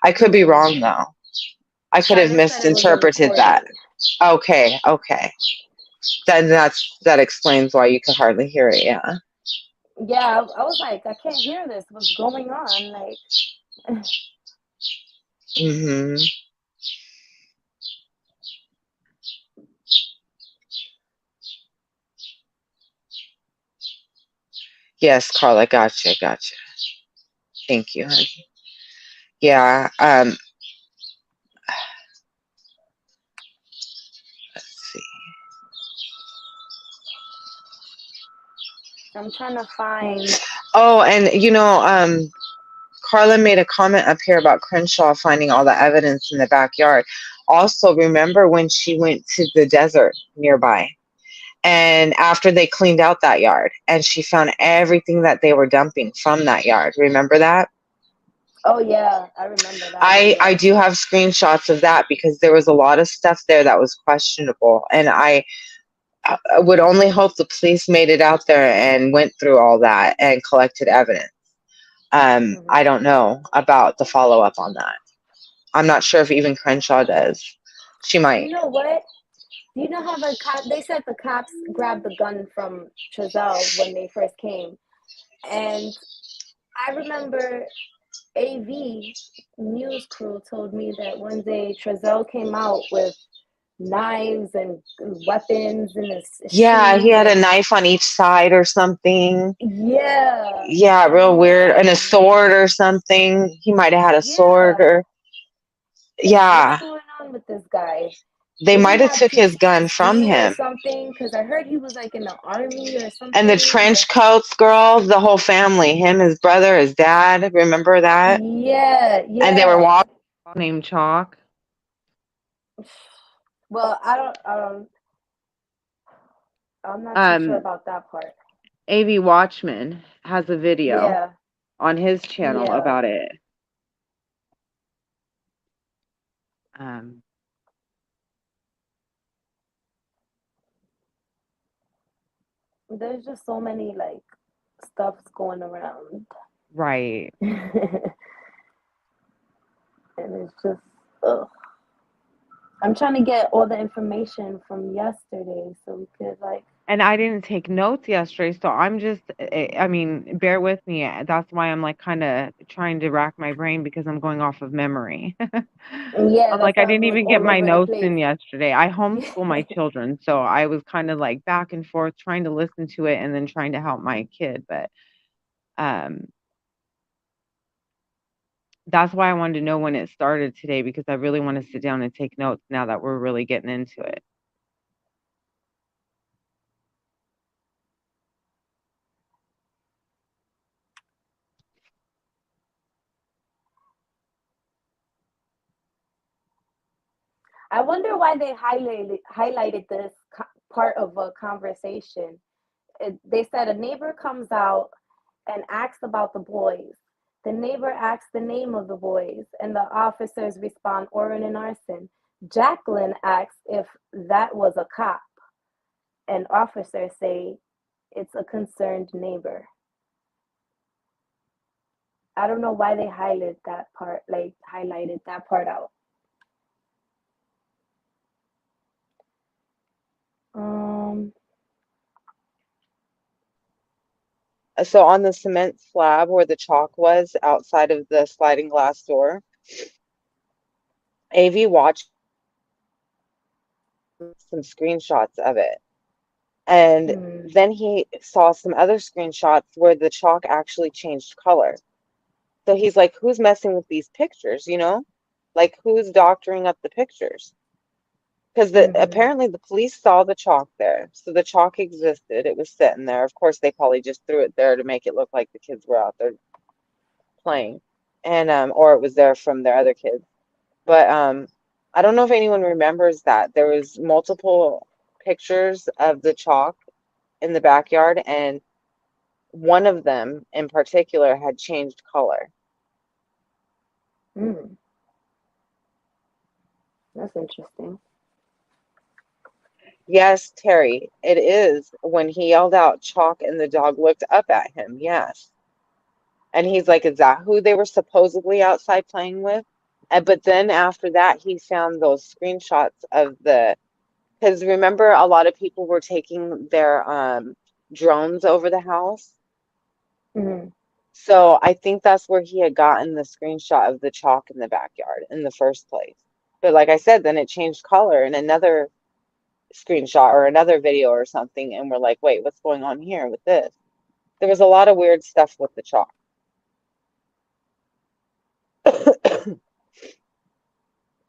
I could be Mm-mm. wrong though. I could No, have they said it was a misinterpreted that. recording. Okay, okay. Then that explains why you could hardly hear it. Yeah. Yeah, I was like, I can't hear this. What's going on? Like, Hmm. Yes, Carla. Gotcha. Gotcha. Thank you, honey. Yeah. Let's see. I'm trying to find. Oh, and Carla made a comment up here about Crenshaw finding all the evidence in the backyard. Also, remember when she went to the desert nearby, and after they cleaned out that yard, and she found everything that they were dumping from that yard. Remember that? Oh yeah, I remember that. I Yeah. do have screenshots of that because there was a lot of stuff there that was questionable, and I would only hope the police made it out there and went through all that and collected evidence. I Hmm. don't know about the follow up on that. I'm not sure if even Crenshaw does. She might. You know what? Do you know how the cop? They said the cops grabbed the gun from Trezell when they first came, and I remember AV news crew told me that one day Trezell came out with knives and weapons in his Yeah, he shoes, had a and knife on each side or something. yeah, Yeah, and real I'm weird. And a like, sword or something. He might have had a sword yeah, or like what's yeah. going on with this guy? They Did he might have have took his gun from PTSD or him. something? Because I heard he was like in the army or And the something. trench coats, girl, the whole family, him, his brother, his dad, remember that? Yeah, And they were yeah. walking named Chalk. Well, I'm not too sure Um, about that part. AV Watchman has a video Yeah, on his channel yeah. about it. Um, There's just so many like stuffs going around. right. And it's just ugh. I'm trying to get all the information from yesterday so we could like And I didn't take notes yesterday, so I'm just, I mean, bear with me. That's why I'm like kind of trying to rack my brain because I'm going off of memory. yeah, I'm that's like, I why I'm didn't like even get all my over the notes place. in yesterday. I homeschool my children, so I was kind of like back and forth trying to listen to it and then trying to help my kid. But um, that's why I wanted to know when it started today because I really want to sit down and take notes now that we're really getting into it. I wonder why they highlighted this part of a conversation. They said a neighbor comes out and asks about the boys. The neighbor asks the name of the boys, and the officers respond, Oren and arson. Jacqueline asks if that was a cop, and officers say it's a concerned neighbor. I don't know why they highlighted that part out. Um, So on the cement slab where the chalk was outside of the sliding glass door, AV watched some screenshots of it. And mm, then he saw some other screenshots where the chalk actually changed color. So he's like, who's messing with these pictures, you know? Like who's doctoring up the pictures? Because mm-hmm, apparently the police saw the chalk there. So the chalk existed. It was sitting there. Of course, they probably just threw it there to make it look like the kids were out there playing. And or it was there from their other kids. But I don't know if anyone remembers that. There was multiple pictures of the chalk in the backyard, and one of them in particular had changed color. mm, that's interesting. Yes, Terry, it is when he yelled out chalk and the dog looked up at him. Yes. And he's like, is that who they were supposedly outside playing with? And but then after that, he found those screenshots of the, because remember a lot of people were taking their drones over the house. Hmm. So I think that's where he had gotten the screenshot of the chalk in the backyard in the first place. But like I said, then it changed color in another screenshot or another video or something, and we're like, wait, what's going on here with this? There was a lot of weird stuff with the chalk.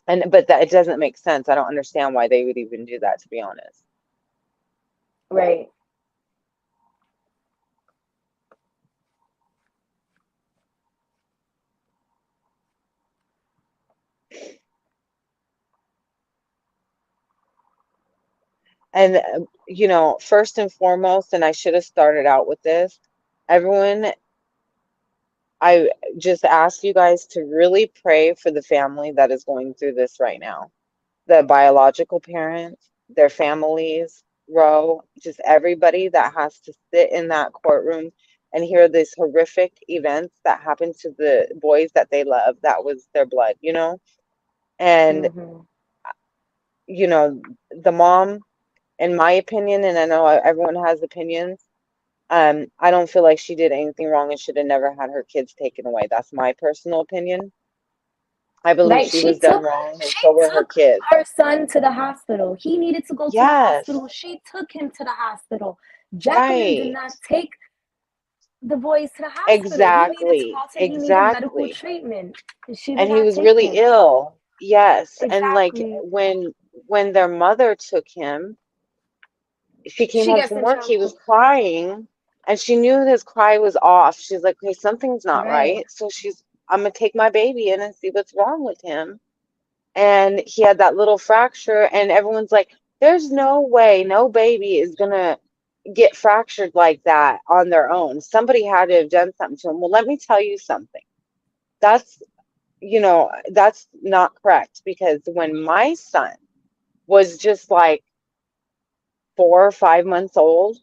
And but that it doesn't make sense. I don't understand why they would even do that, to be honest. Right. And first and foremost, and I should have started out with this, everyone, I just ask you guys to really pray for the family that is going through this right now. The biological parents, their families, Roe, just everybody that has to sit in that courtroom and hear these horrific events that happened to the boys that they love. That was their blood. And, Hmm. you know, the mom, in my opinion, and I know everyone has opinions, I don't feel like she did anything wrong and should have never had her kids taken away. That's my personal opinion. I believe Right. she was done wrong, and so were her Took kids. her son to the hospital. He needed to go to the Yes, hospital. She took him to the hospital. Jacqueline did right. not take the boys to the hospital. He needed to Exactly. also, he needed medical Exactly. treatment. And she did And he not was take really him. ill. Yes. And like Exactly. when their mother took him, she came She home gets from in work, he was trouble. crying, and she knew his cry was off. She's like, "Okay, something's not Right. right." So I'm gonna take my baby in and see what's wrong with him. And he had that little fracture, and everyone's like, there's no way no baby is gonna get fractured like that on their own. Somebody had to have done something to him. Well, let me tell you something. That's, that's not correct, because when my son was just like 4 or 5 months old,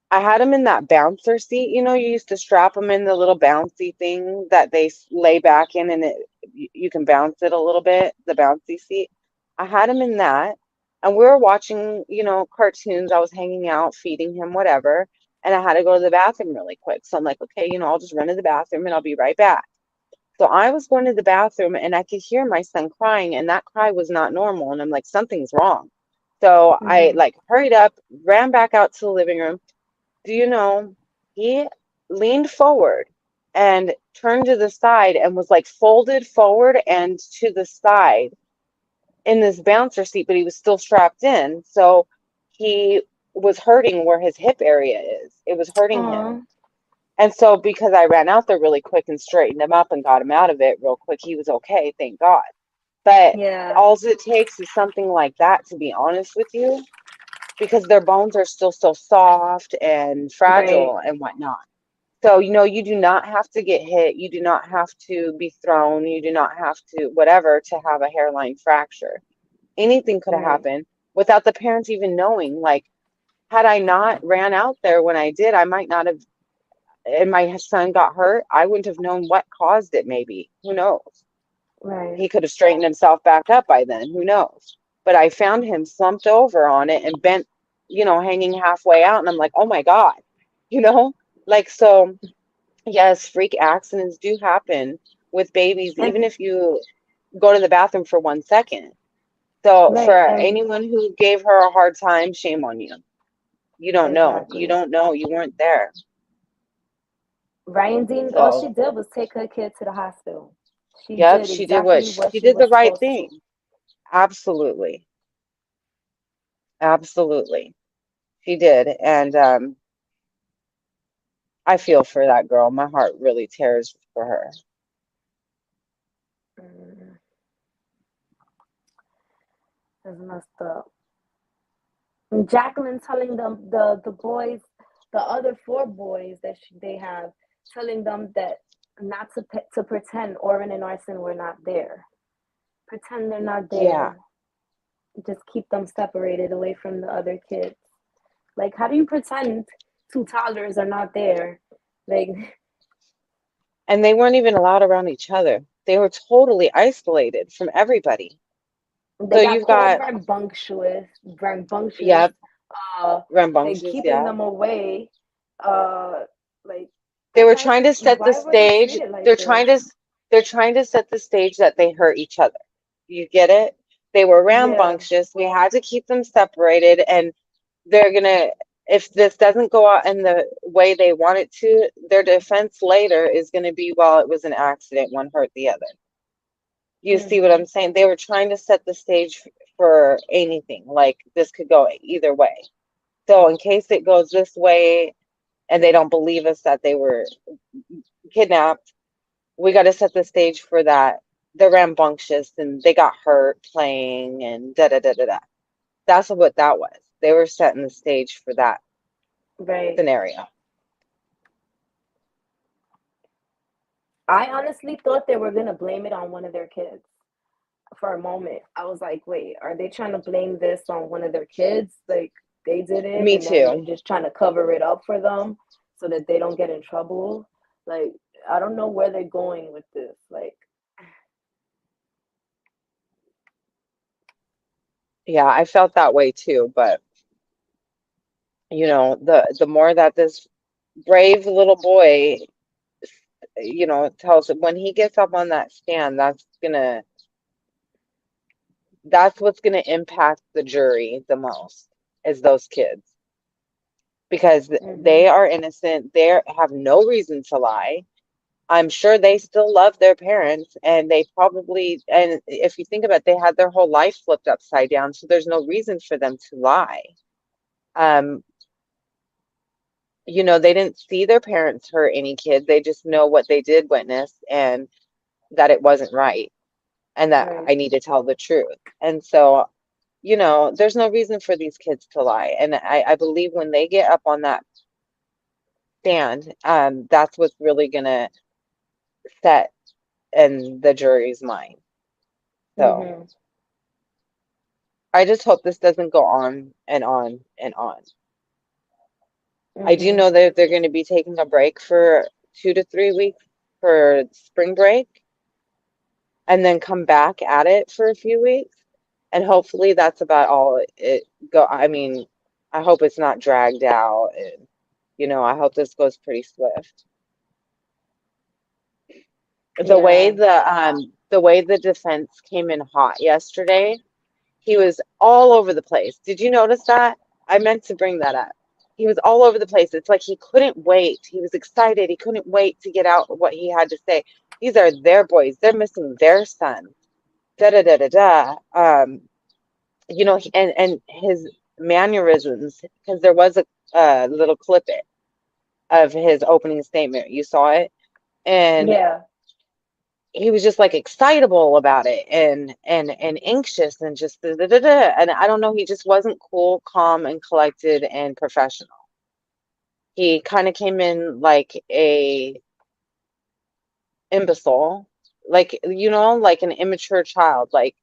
I had him in that bouncer seat. You used to strap him in the little bouncy thing that they lay back in, and you can bounce it a little bit, the bouncy seat. I had him in that, and we were watching, cartoons. I was hanging out, feeding him, whatever, and I had to go to the bathroom really quick. So I'm like, okay, I'll just run to the bathroom and I'll be right back. So I was going to the bathroom and I could hear my son crying, and that cry was not normal. And I'm like, something's wrong. So I Hmm. like hurried up, ran back out to the living room. Do you know, he leaned forward and turned to the side and was like folded forward and to the side in this bouncer seat, but he was still strapped in. So he was hurting where his hip area is. It was hurting him. Aw. And so because I ran out there really quick and straightened him up and got him out of it real quick, he was okay, thank God. But Yeah. all it takes is something like that, to be honest with you, because their bones are still so soft and Right. fragile and whatnot. So, you do not have to get hit. You do not have to be thrown. You do not have to, whatever, to have a hairline fracture. Anything could have Right. happened without the parents even knowing. Like, had I not ran out there when I did, I might not have, and my son got hurt, I wouldn't have known what caused it, maybe. Who knows? Right. He could have straightened himself back up by then. Who knows? But I found him slumped over on it and bent, hanging halfway out. And I'm like, oh my God, you know? Like, so yes, freak accidents do happen with babies, even And if you go to the bathroom for 1 second. So for right. And anyone who gave her a hard time, shame on you. You don't know. You exactly. don't know. You weren't there. Ryan Dean, all she So, did was take her kid to the hospital. She yep, did she did what exactly what she she did the was right supposed thing. to. Absolutely. Absolutely. She did. And I feel for that girl. My heart really tears for her. Mm, that's messed up. And Jacqueline telling them the boys, the other four boys that they have, telling them that not to pretend Orrin and Arson were not there. Pretend they're not Yeah. there. just keep them separated away from the other kids. Like, how do you pretend two toddlers are not there? Like, And they weren't even allowed around each other. They were totally isolated from everybody. they So got you've called got, rambunctious. yeah, They rambunctious, keeping yeah. them away. Like They that. were That's trying to set the why were they stage. treated like They're trying this? to they're trying to set the stage that they hurt each other. You get it? They were Yeah. rambunctious. We had to keep them separated, and they're gonna, if this doesn't go out in the way they want it to, their defense later is gonna be, well, it was an accident, one hurt the other. You see what Hmm. I'm saying? They were trying to set the stage for anything. Like this could go either way. So in case it goes this way and they don't believe us that they were kidnapped, we got to set the stage for that. They're rambunctious and they got hurt playing and da da da da da. That's what that was. They were setting the stage for that Right. scenario. I honestly thought they were gonna blame it on one of their kids for a moment. I was like, wait, are they trying to blame this on one of their kids? Like they did it Me and then they're too. just trying to cover it up for them so that they don't get in trouble. Like I don't know where they're going with this. Like Yeah, I felt that way too. But the more that this brave little boy, tells it when he gets up on that stand, that's what's gonna impact the jury the most is those kids because mm-hmm, they are innocent. They have no reason to lie. I'm sure they still love their parents and they probably, and if you think about it, they had their whole life flipped upside down, so there's no reason for them to lie. Um, they didn't see their parents hurt any kid. They just know what they did witness and that it wasn't right and that right. I need to tell the truth. And so, there's no reason for these kids to lie. And I believe when they get up on that stand, that's what's really gonna set in the jury's mind. So Mm-hmm, I just hope this doesn't go on and on and on. I do mm-hmm. know that they're going to be taking a break for 2 to 3 weeks for spring break and then come back at it for a few weeks. And hopefully that's about all it go. I mean, I hope it's not dragged out and I hope this goes pretty swift. Yeah. The way the defense came in hot yesterday, he was all over the place. Did you notice that? I meant to bring that up. He was all over the place. It's like he couldn't wait. He was excited. He couldn't wait to get out what he had to say. These are their boys. They're missing their son. Da da da da da. And his mannerisms, because there was a little clip of his opening statement. You saw it, and Yeah. he was just like excitable about it and anxious and just da, da, da, da. And I don't know, he just wasn't cool, calm, and collected and professional. He kind of came in like a imbecile, like like an immature child. Like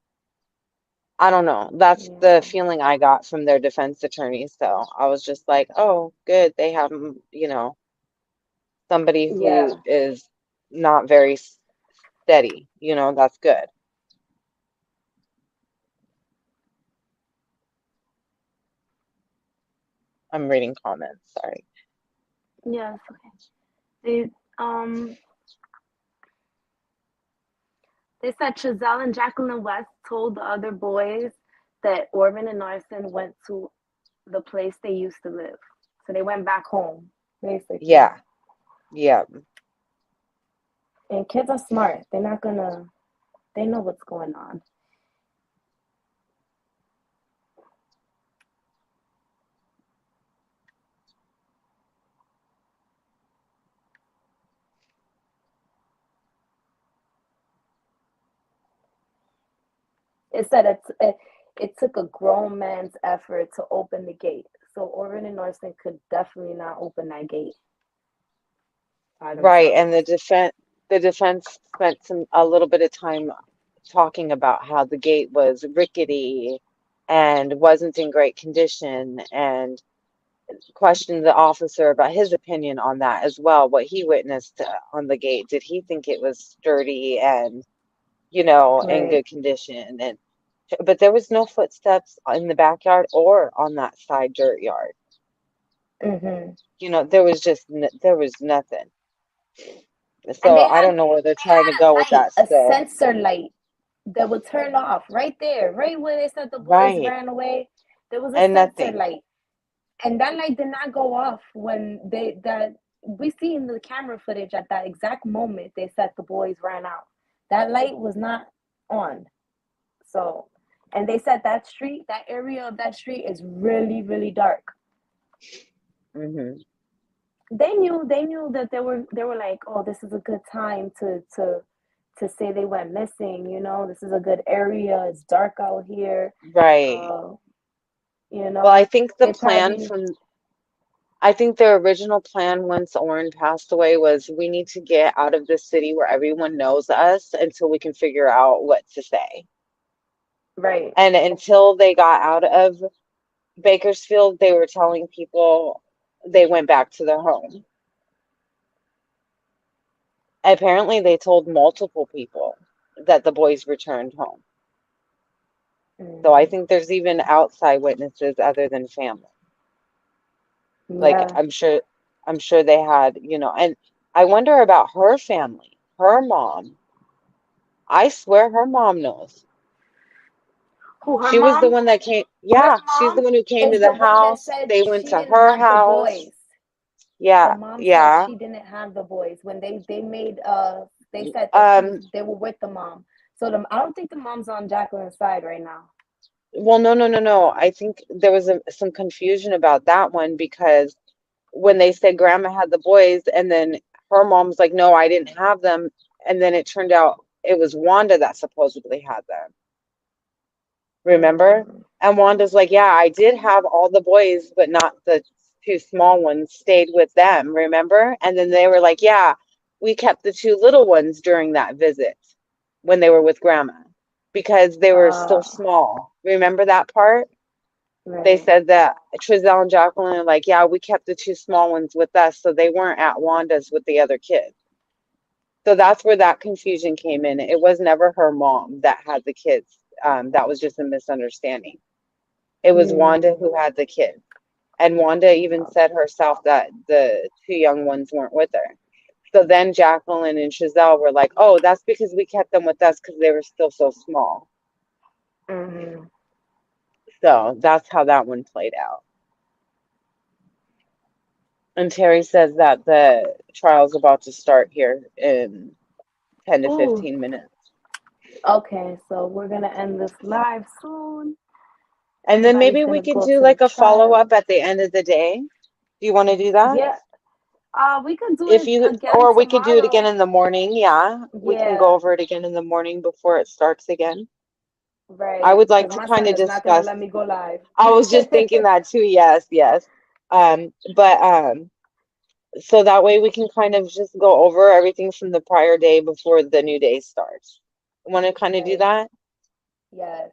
I don't know. That's the Yeah. feeling I got from their defense attorney. So I was just like, oh, good. They have, somebody who Yeah. is not very steady. That's good. I'm reading comments. Sorry. Yes. Okay. They um they said Trezell and Jacqueline West told the other boys that Orvin and Narson went to the place they used to live. So they went back home, basically. Yeah. Yeah. And kids are smart. They know what's going on. It said it took a grown man's effort to open the gate. So Orvin and Narson could definitely not open that gate by Right, and themselves. the defense spent a little bit of time talking about how the gate was rickety and wasn't in great condition, and questioned the officer about his opinion on that as well, what he witnessed on the gate. Did he think it was sturdy and, in Right. good condition? And but there was no footsteps in the backyard or on that side dirt yard. Mm-hmm. There was there was nothing. And So I don't know where they're they trying to had go with a light, that a still. sensor light that would turn off right there, right where they said the boys Right. ran away. There was a And sensor nothing. light, and that light did not go off when they that we see in the camera footage at that exact moment they said the boys ran out. That light was not on. So, and they said that street, that area of that street is really, really dark. Hmm. They knew that they were like, oh, this is a good time to say they went missing. This is a good area. It's dark out here. Right. Uh, Well, they probably I think their original plan once Oren passed away was we need to get out of this city where everyone knows us until we can figure out what to say. right. And until they got out of Bakersfield, they were telling people they went back to their home. Apparently, they told multiple people that the boys returned home. So I Mm, think there's even outside witnesses other than family. Like yeah. I'm sure they had, and I wonder about her family, her mom. I swear her mom knows. Who, her She was the mom? one that came, Her yeah, she's the mom one who came to is the the one that house. said They went she to didn't her have the house. boys. The Yeah, mom said yeah. she didn't have the boys when they made they said that Um, they were with the mom. So I don't think the mom's on Jacqueline's side right now. well, no, no, no, no. I think there was some confusion about that one because when they said grandma had the boys, and then her mom's like, no, I didn't have them. And then it turned out it was Wanda that supposedly had them. Remember? Mm, And Wanda's like, yeah, I did have all the boys, but not the two small ones, stayed with them, remember? And then they were like, yeah, we kept the two little ones during that visit when they were with grandma because they were still uh, small. Remember that part? They right. said that Trezell and Jacqueline are like, yeah, we kept the two small ones with us, so they weren't at Wanda's with the other kids. So that's where that confusion came in. It was never her mom that had the kids. That was just a misunderstanding. It was Wanda Mm, who had the kids. And Wanda even said herself that the two young ones weren't with her. So then Jacqueline and Trezell were like, oh, that's because we kept them with us because they were still so small. mm. So that's how that one played out. And Terry says that the trial's about to start here in 10 to Ooh, 15 minutes. okay. So we're gonna end this live soon. And then Everybody's maybe we gonna could go do to the like a follow up trial. at the end of the day. Do you want to do that? Yeah. We could do If it you, again or we could do it again tomorrow. in the morning. Yeah, we can go Yeah. over it again in the morning before it starts again. I Right. would like Because to my kind son of is not gonna discuss. let me go live. I was just thinking that too. Yes, yes. But so that way we can kind of just go over everything from the prior day before the new day starts. Want to kind of do Right. that? Yes.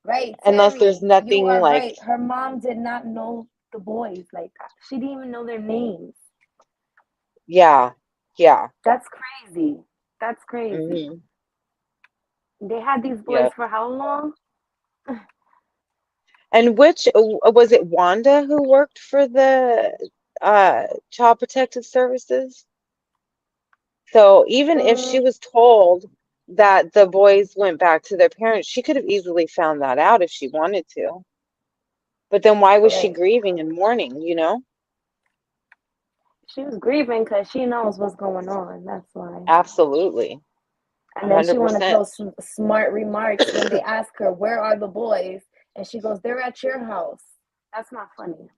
Right, Unless there's Terry, you nothing are like, right. Her mom did not know the boys like that. She didn't even know their names. yeah, yeah. That's crazy. That's crazy. Hmm. They had these boys Yep. for how long? And which was it Wanda who worked for the Child Protective Services? So even if she Mm, was told that the boys went back to their parents, she could have easily found that out if she wanted to. But then why was she right. grieving and mourning, you know? She was grieving because she knows what's going on. That's why. Absolutely. And then she want to 100%. throw some smart remarks when they ask her, "Where are the boys?" And she goes, "They're at your house." That's not funny.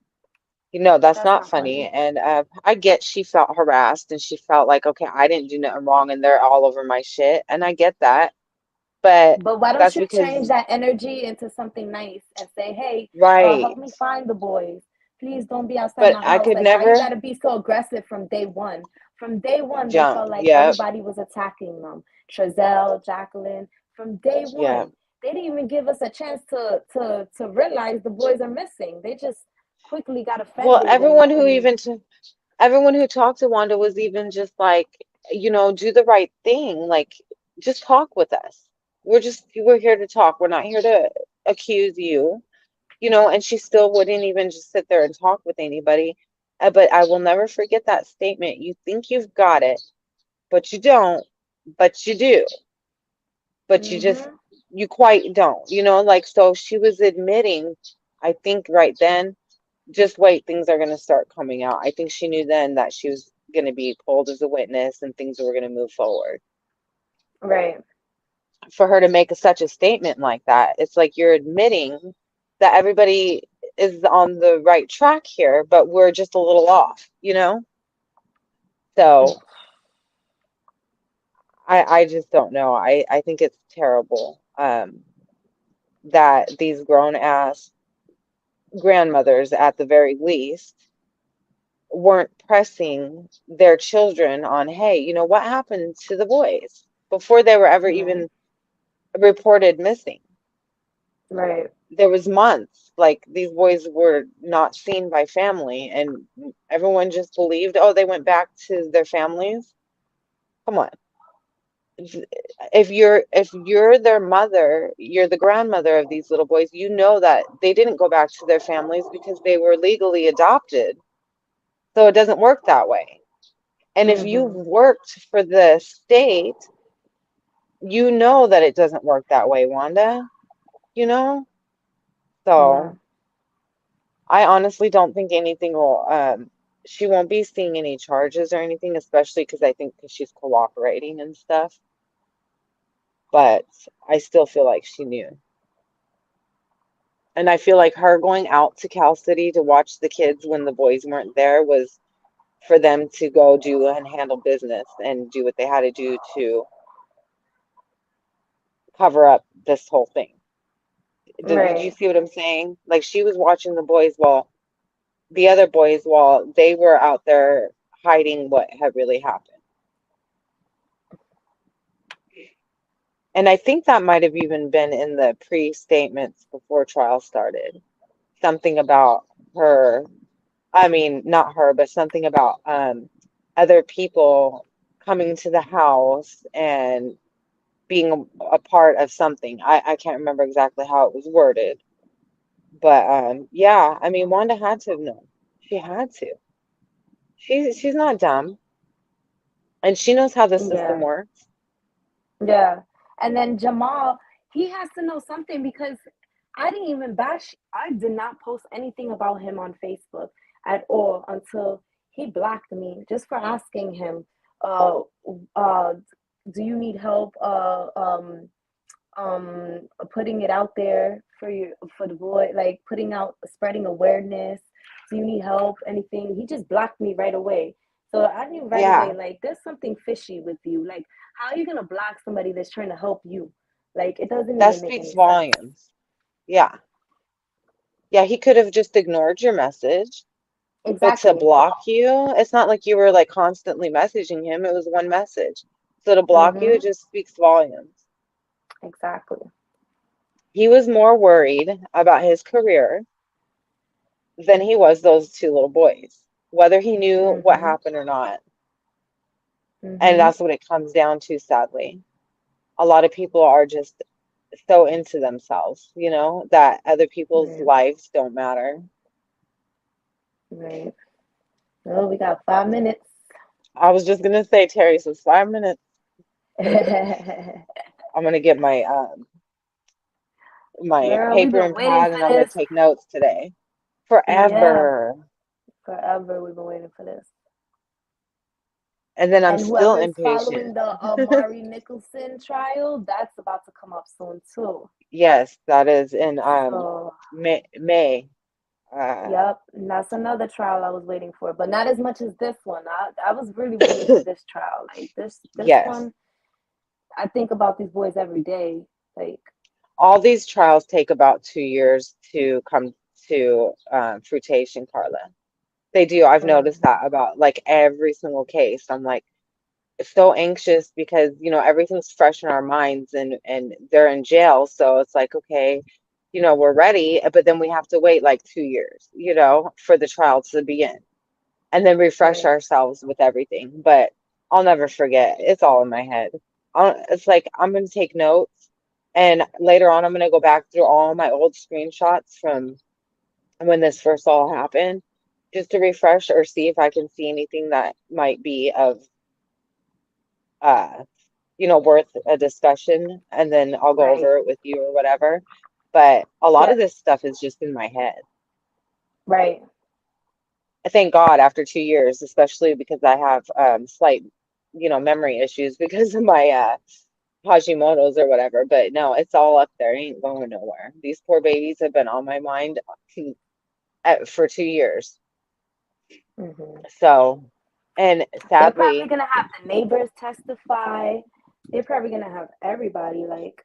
That's That's not not funny. funny. And I get she felt harassed and she felt like, okay, I didn't do nothing wrong and they're all over my shit. And I get that. But But why don't that's you change because, that energy into something nice and say, hey, help right. me find the boys. Please don't be outside But my I house. could Like, why you never got to be so aggressive from day one? From day one, they jump. felt like Yep. everybody was attacking them. Trezell, Jacqueline, from day Yep. one. they didn't even give us a chance to realize the boys are missing. They just quickly got Well, offended and everyone who talked to Wanda was even just like, do the right thing. Like, just talk with us. We're here to talk. We're not here to accuse you, and she still wouldn't even just sit there and talk with anybody. But I will never forget that statement. You think you've got it, but you don't, but you do, but mm-hmm, you quite don't, like, so she was admitting, I think right then, just wait, things are going to start coming out. I think she knew then that she was going to be pulled as a witness and things were going to move forward. right, For her to make such a statement like that, it's like you're admitting that everybody is on the right track here, but we're just a little off. So I just don't know. I think it's terrible, that these grown ass grandmothers, at the very least, weren't pressing their children on, hey, what happened to the boys before they were ever right, even reported missing. right, There was months like these boys were not seen by family, and everyone just believed, oh, they went back to their families. Come on. If you're their mother, you're the grandmother of these little boys, you know that they didn't go back to their families because they were legally adopted. So it doesn't work that way. And if you've mm-hmm, worked for the state, you know that it doesn't work that way, Wanda, you know? yeah, So I honestly don't think anything will, she won't be seeing any charges or anything, especially because I think 'cause she's cooperating and stuff. But I still feel like she knew. And I feel like her going out to Cal City to watch the kids when the boys weren't there was for them to go do and handle business and do what they had to do to cover up this whole thing. Did you right. see what I'm saying? Like, she was watching the other boys while they were out there hiding what had really happened. And I think that might have even been in the pre-statements before trial started. Something about her, I mean, not her, but something about other people coming to the house and being a part of something. I can't remember exactly how it was worded. But yeah, I mean, Wanda had to have known. She had to. She's not dumb, and she knows how the system Yeah, works. yeah. And then Jamal, he has to know something because I didn't even bash, I did not post anything about him on Facebook at all until he blocked me just for asking him, uh, uh, do you need help putting it out there for you for the boy, like putting out spreading awareness? Do you need help? Anything? He just blocked me right away. So I knew right away, Yeah, like there's something fishy with you. Like, how are you gonna block somebody that's trying to help you? Like, it doesn't that even make speaks any sense. volumes. Yeah. Yeah, he could have just ignored your message, but to Exactly. block you, it's not like you were like constantly messaging him. It was one message. So to block you, it Mm-hmm. just speaks volumes. Exactly. He was more worried about his career than he was those two little boys, whether he knew what Mm-hmm. happened or not. And Mm-hmm. that's what it comes down to, sadly. A lot of people are just so into themselves, that other people's Right. lives don't matter. Right. Well, we got 5 minutes. I was just gonna say, Terry says 5 minutes. I'm gonna get my Girl, we've paper been and waiting pad for and I'm gonna this. take notes today. Yeah, Forever. forever we've been waiting for this. And then I'm And still whoever's following impatient. the Mari Nicholson trial, that's about to come up soon too. Yes, that is in So, May. Uh, yep, and that's another trial I was waiting for, but not as much as this one. I was really waiting for this trial. Like this yes. one, I think about these boys every day. Like, All these trials take about 2 years to come to fruition, Carla. They do. I've noticed mhm, that about like every single case. I'm like, so anxious because, everything's fresh in our minds, and they're in jail. So it's like, okay, we're ready, but then we have to wait like 2 years, for the trial to begin, and then refresh Right. ourselves with everything. But I'll never forget. It's all in my head. It's like I'm going to take notes, and later on I'm going to go back through all my old screenshots from when this first all happened, just to refresh or see if I can see anything that might be of uh worth a discussion, and then I'll go Right. over it with you or whatever. But a lot of Yep. this stuff is just in my head. Right. I thank God after 2 years, especially because I have slight, memory issues because of my Hashimoto's or whatever. But no, it's all up there. It ain't going nowhere. These poor babies have been on my mind for 2 years. Hmm. So, and They're probably sadly, gonna have the neighbors testify. They're probably gonna have everybody like.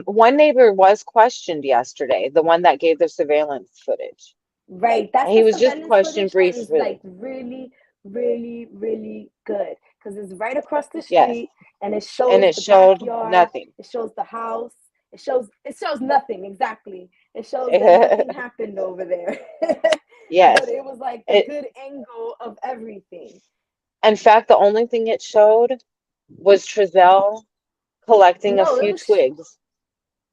one neighbor was questioned yesterday, the one that gave the surveillance footage. Right. That's He the was just surveillance questioned footage that is like briefly. really, really, really good because it's right across the Yes. street and it And shows it the showed backyard. nothing. It shows the house. It shows nothing exactly. It shows that nothing happened over there. But Yes. it was like the It, good angle of everything. in fact, the only thing it showed was Trezell collecting a No, it few was twigs.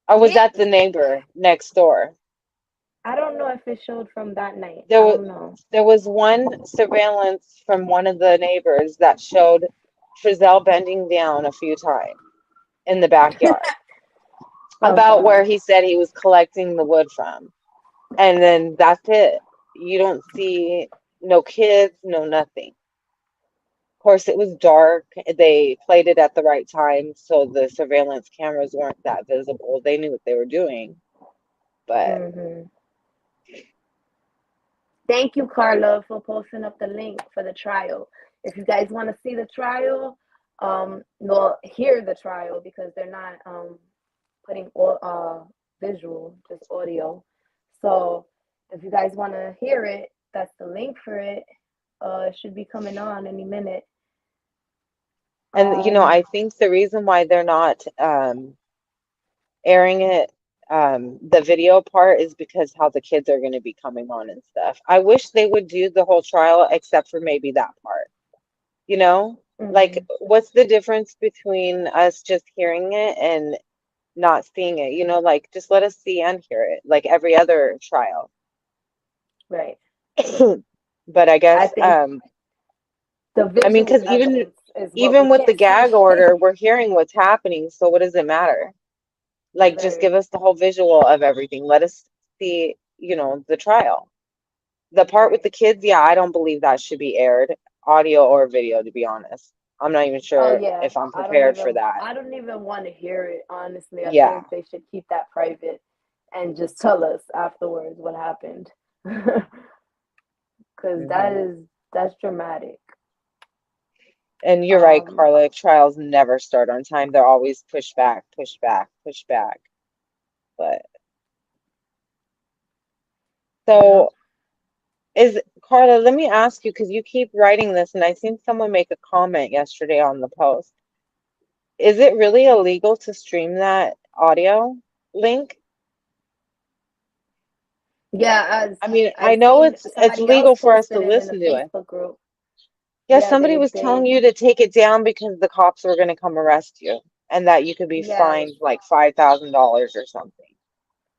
Or was it. that the neighbor next door? I don't know if it showed from that night. There I was don't know. there was one surveillance from one of the neighbors that showed Trezell bending down a few times in the backyard, Oh about where God. he said he was collecting the wood from. And then that's it. You don't see no kids, no nothing. Of course, it was dark. They played it at the right time, so the surveillance cameras weren't that visible. They knew what they were doing, but Hmm. Thank you, Carla, for posting up the link for the trial. If you guys want to see the trial, well, hear the trial because they're not putting visual, just audio. So if you guys want to hear it, that's the link for it. It should be coming on any minute. and Um, I think the reason why they're not airing it, the video part, is because how the kids are going to be coming on and stuff. I wish they would do the whole trial except for maybe that part. You know, like mhm. what's the difference between us just hearing it and not seeing it? Like just let us see and hear it like every other trial. Right. But I I guess, think the I mean, visual because even evidence is what we even with the can't see. gag order, we're hearing what's happening. So what does it matter? Like, just Right. give us the whole visual of everything. Let us see, the trial. The part with Right. the kids, yeah, I don't believe that should be aired, audio or video, to be honest. I'm not even Oh sure yeah, if I'm prepared for that. I don't even want to hear it, honestly. I Yeah. think they should keep that private and just tell us afterwards what happened. Cuz Hmm. that's dramatic. And you're right, Um Carla. Trials never start on time. They're always push back, push back, push back. But yeah. so is Carla, let me ask you, because you keep writing this, and I seen someone make a comment yesterday on the post. Is it really illegal to stream that audio link? Yeah, as I mean, I I've know seen it's somebody else legal for us to posted it in the listen to it. Facebook group. Yeah, Yeah, somebody was telling they you to take it down because the cops were going to come arrest you, and that you could be yeah, fined like $5,000 or something.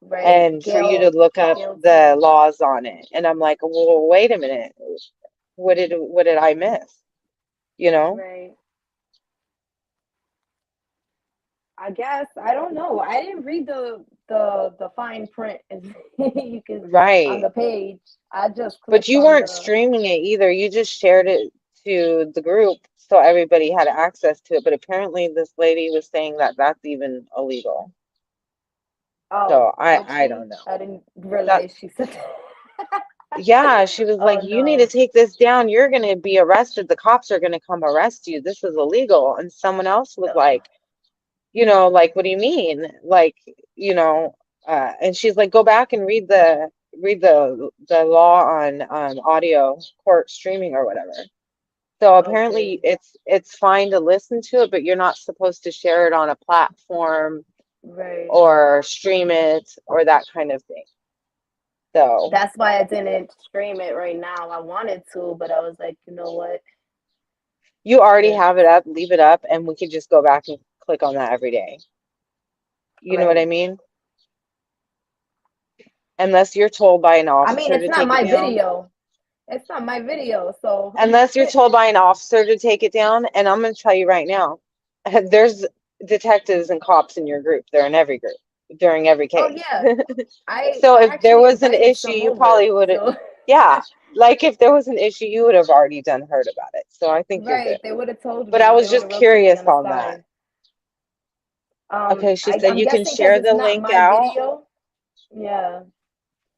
right. And for you to look up Gail told the me that. laws on it. And I'm like, well, wait a minute. What did I miss? You know? Right. I guess I don't know. I didn't read the fine print as you can on Right. the page. I just But clicked you on weren't the streaming it either. You just shared it to the group so everybody had access to it. But apparently this lady was saying that that's even illegal. oh, So I did I she? don't know. I didn't That realize she said that. Yeah, she was like, Oh you need to no. take this down. You're going to be arrested. The cops are going to come arrest you. This is illegal. And someone else was like, like, what do you mean? Like, you know, and she's like, go back and read the law on audio court streaming or whatever. So apparently Okay. it's fine to listen to it, but you're not supposed to share it on a platform Right. or stream it or that kind of thing. So That's why I didn't stream it right now. I wanted to, but I was like, you know what? you already Let's have it up, leave it up, and we could just go back and click on that every day. You know what I right. mean? Unless you're told by an I mean, officer it's to not take it my down. video. It's not my video, so Unless you're told by an officer to take it down, and I'm going to tell you right now, there's detectives and cops in your group. They're in every group during every oh case. yeah. So I if there actually was an invited issue, some you over. probably would have, So yeah, like if there was an issue, you would have already done heard about it. So I think you're good. right, they would have told But I me. They was would just have roasted me curious on the on that. side. Okay, she said I'm you can guessing because share it's the not link my out. video. Yeah.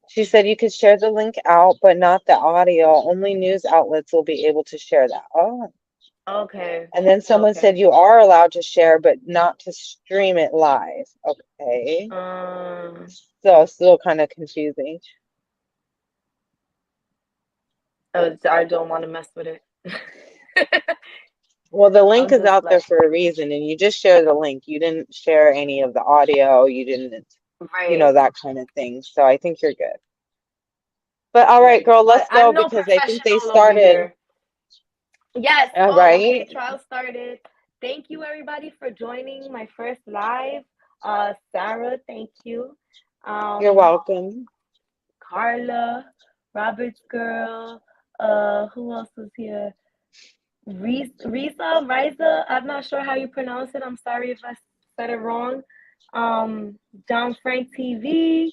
She said you could share the link out, but not the audio. Only news outlets will be able to share that. Oh. Okay. And then someone Okay. said you are allowed to share, but not to stream it live. Okay. Um. So still kind of confusing. I don't want to mess with it. Well, the link I'm is just out there like, for a reason, and you just share the link. You didn't share any of the audio. You didn't, right, that kind of thing. So I think you're good. But all right, right. girl, But let's go I'm no because I think they professional over started. here. Yes. All Oh, right. okay. Trial started. Thank you, everybody, for joining my first live. Sarah, thank you. You're Um, welcome. Carla, Robert's girl. Who else was here? Risa. I'm not sure how you pronounce it. I'm sorry if I said it wrong. John Frank TV,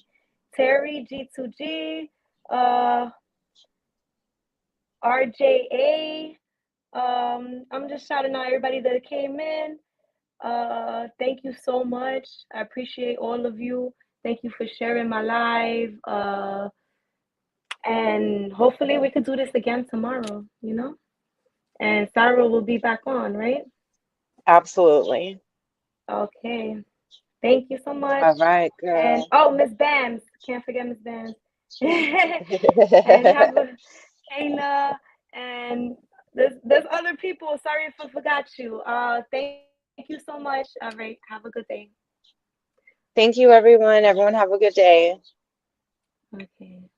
Terry G2G, uh, RJA. I'm just shouting out everybody that came in. Thank you so much. I appreciate all of you. Thank you for sharing my live. And hopefully we could do this again tomorrow, you know? And Sarah will be back on, right? Absolutely. Okay. Thank you so much. All right, And girl. oh, Miss Bams. Can't forget Miss Bams. And have a Kayla and there's other people. Sorry if I forgot you. Thank you so much. All right. Have a good day. Thank you, everyone. Everyone have a good day. Okay.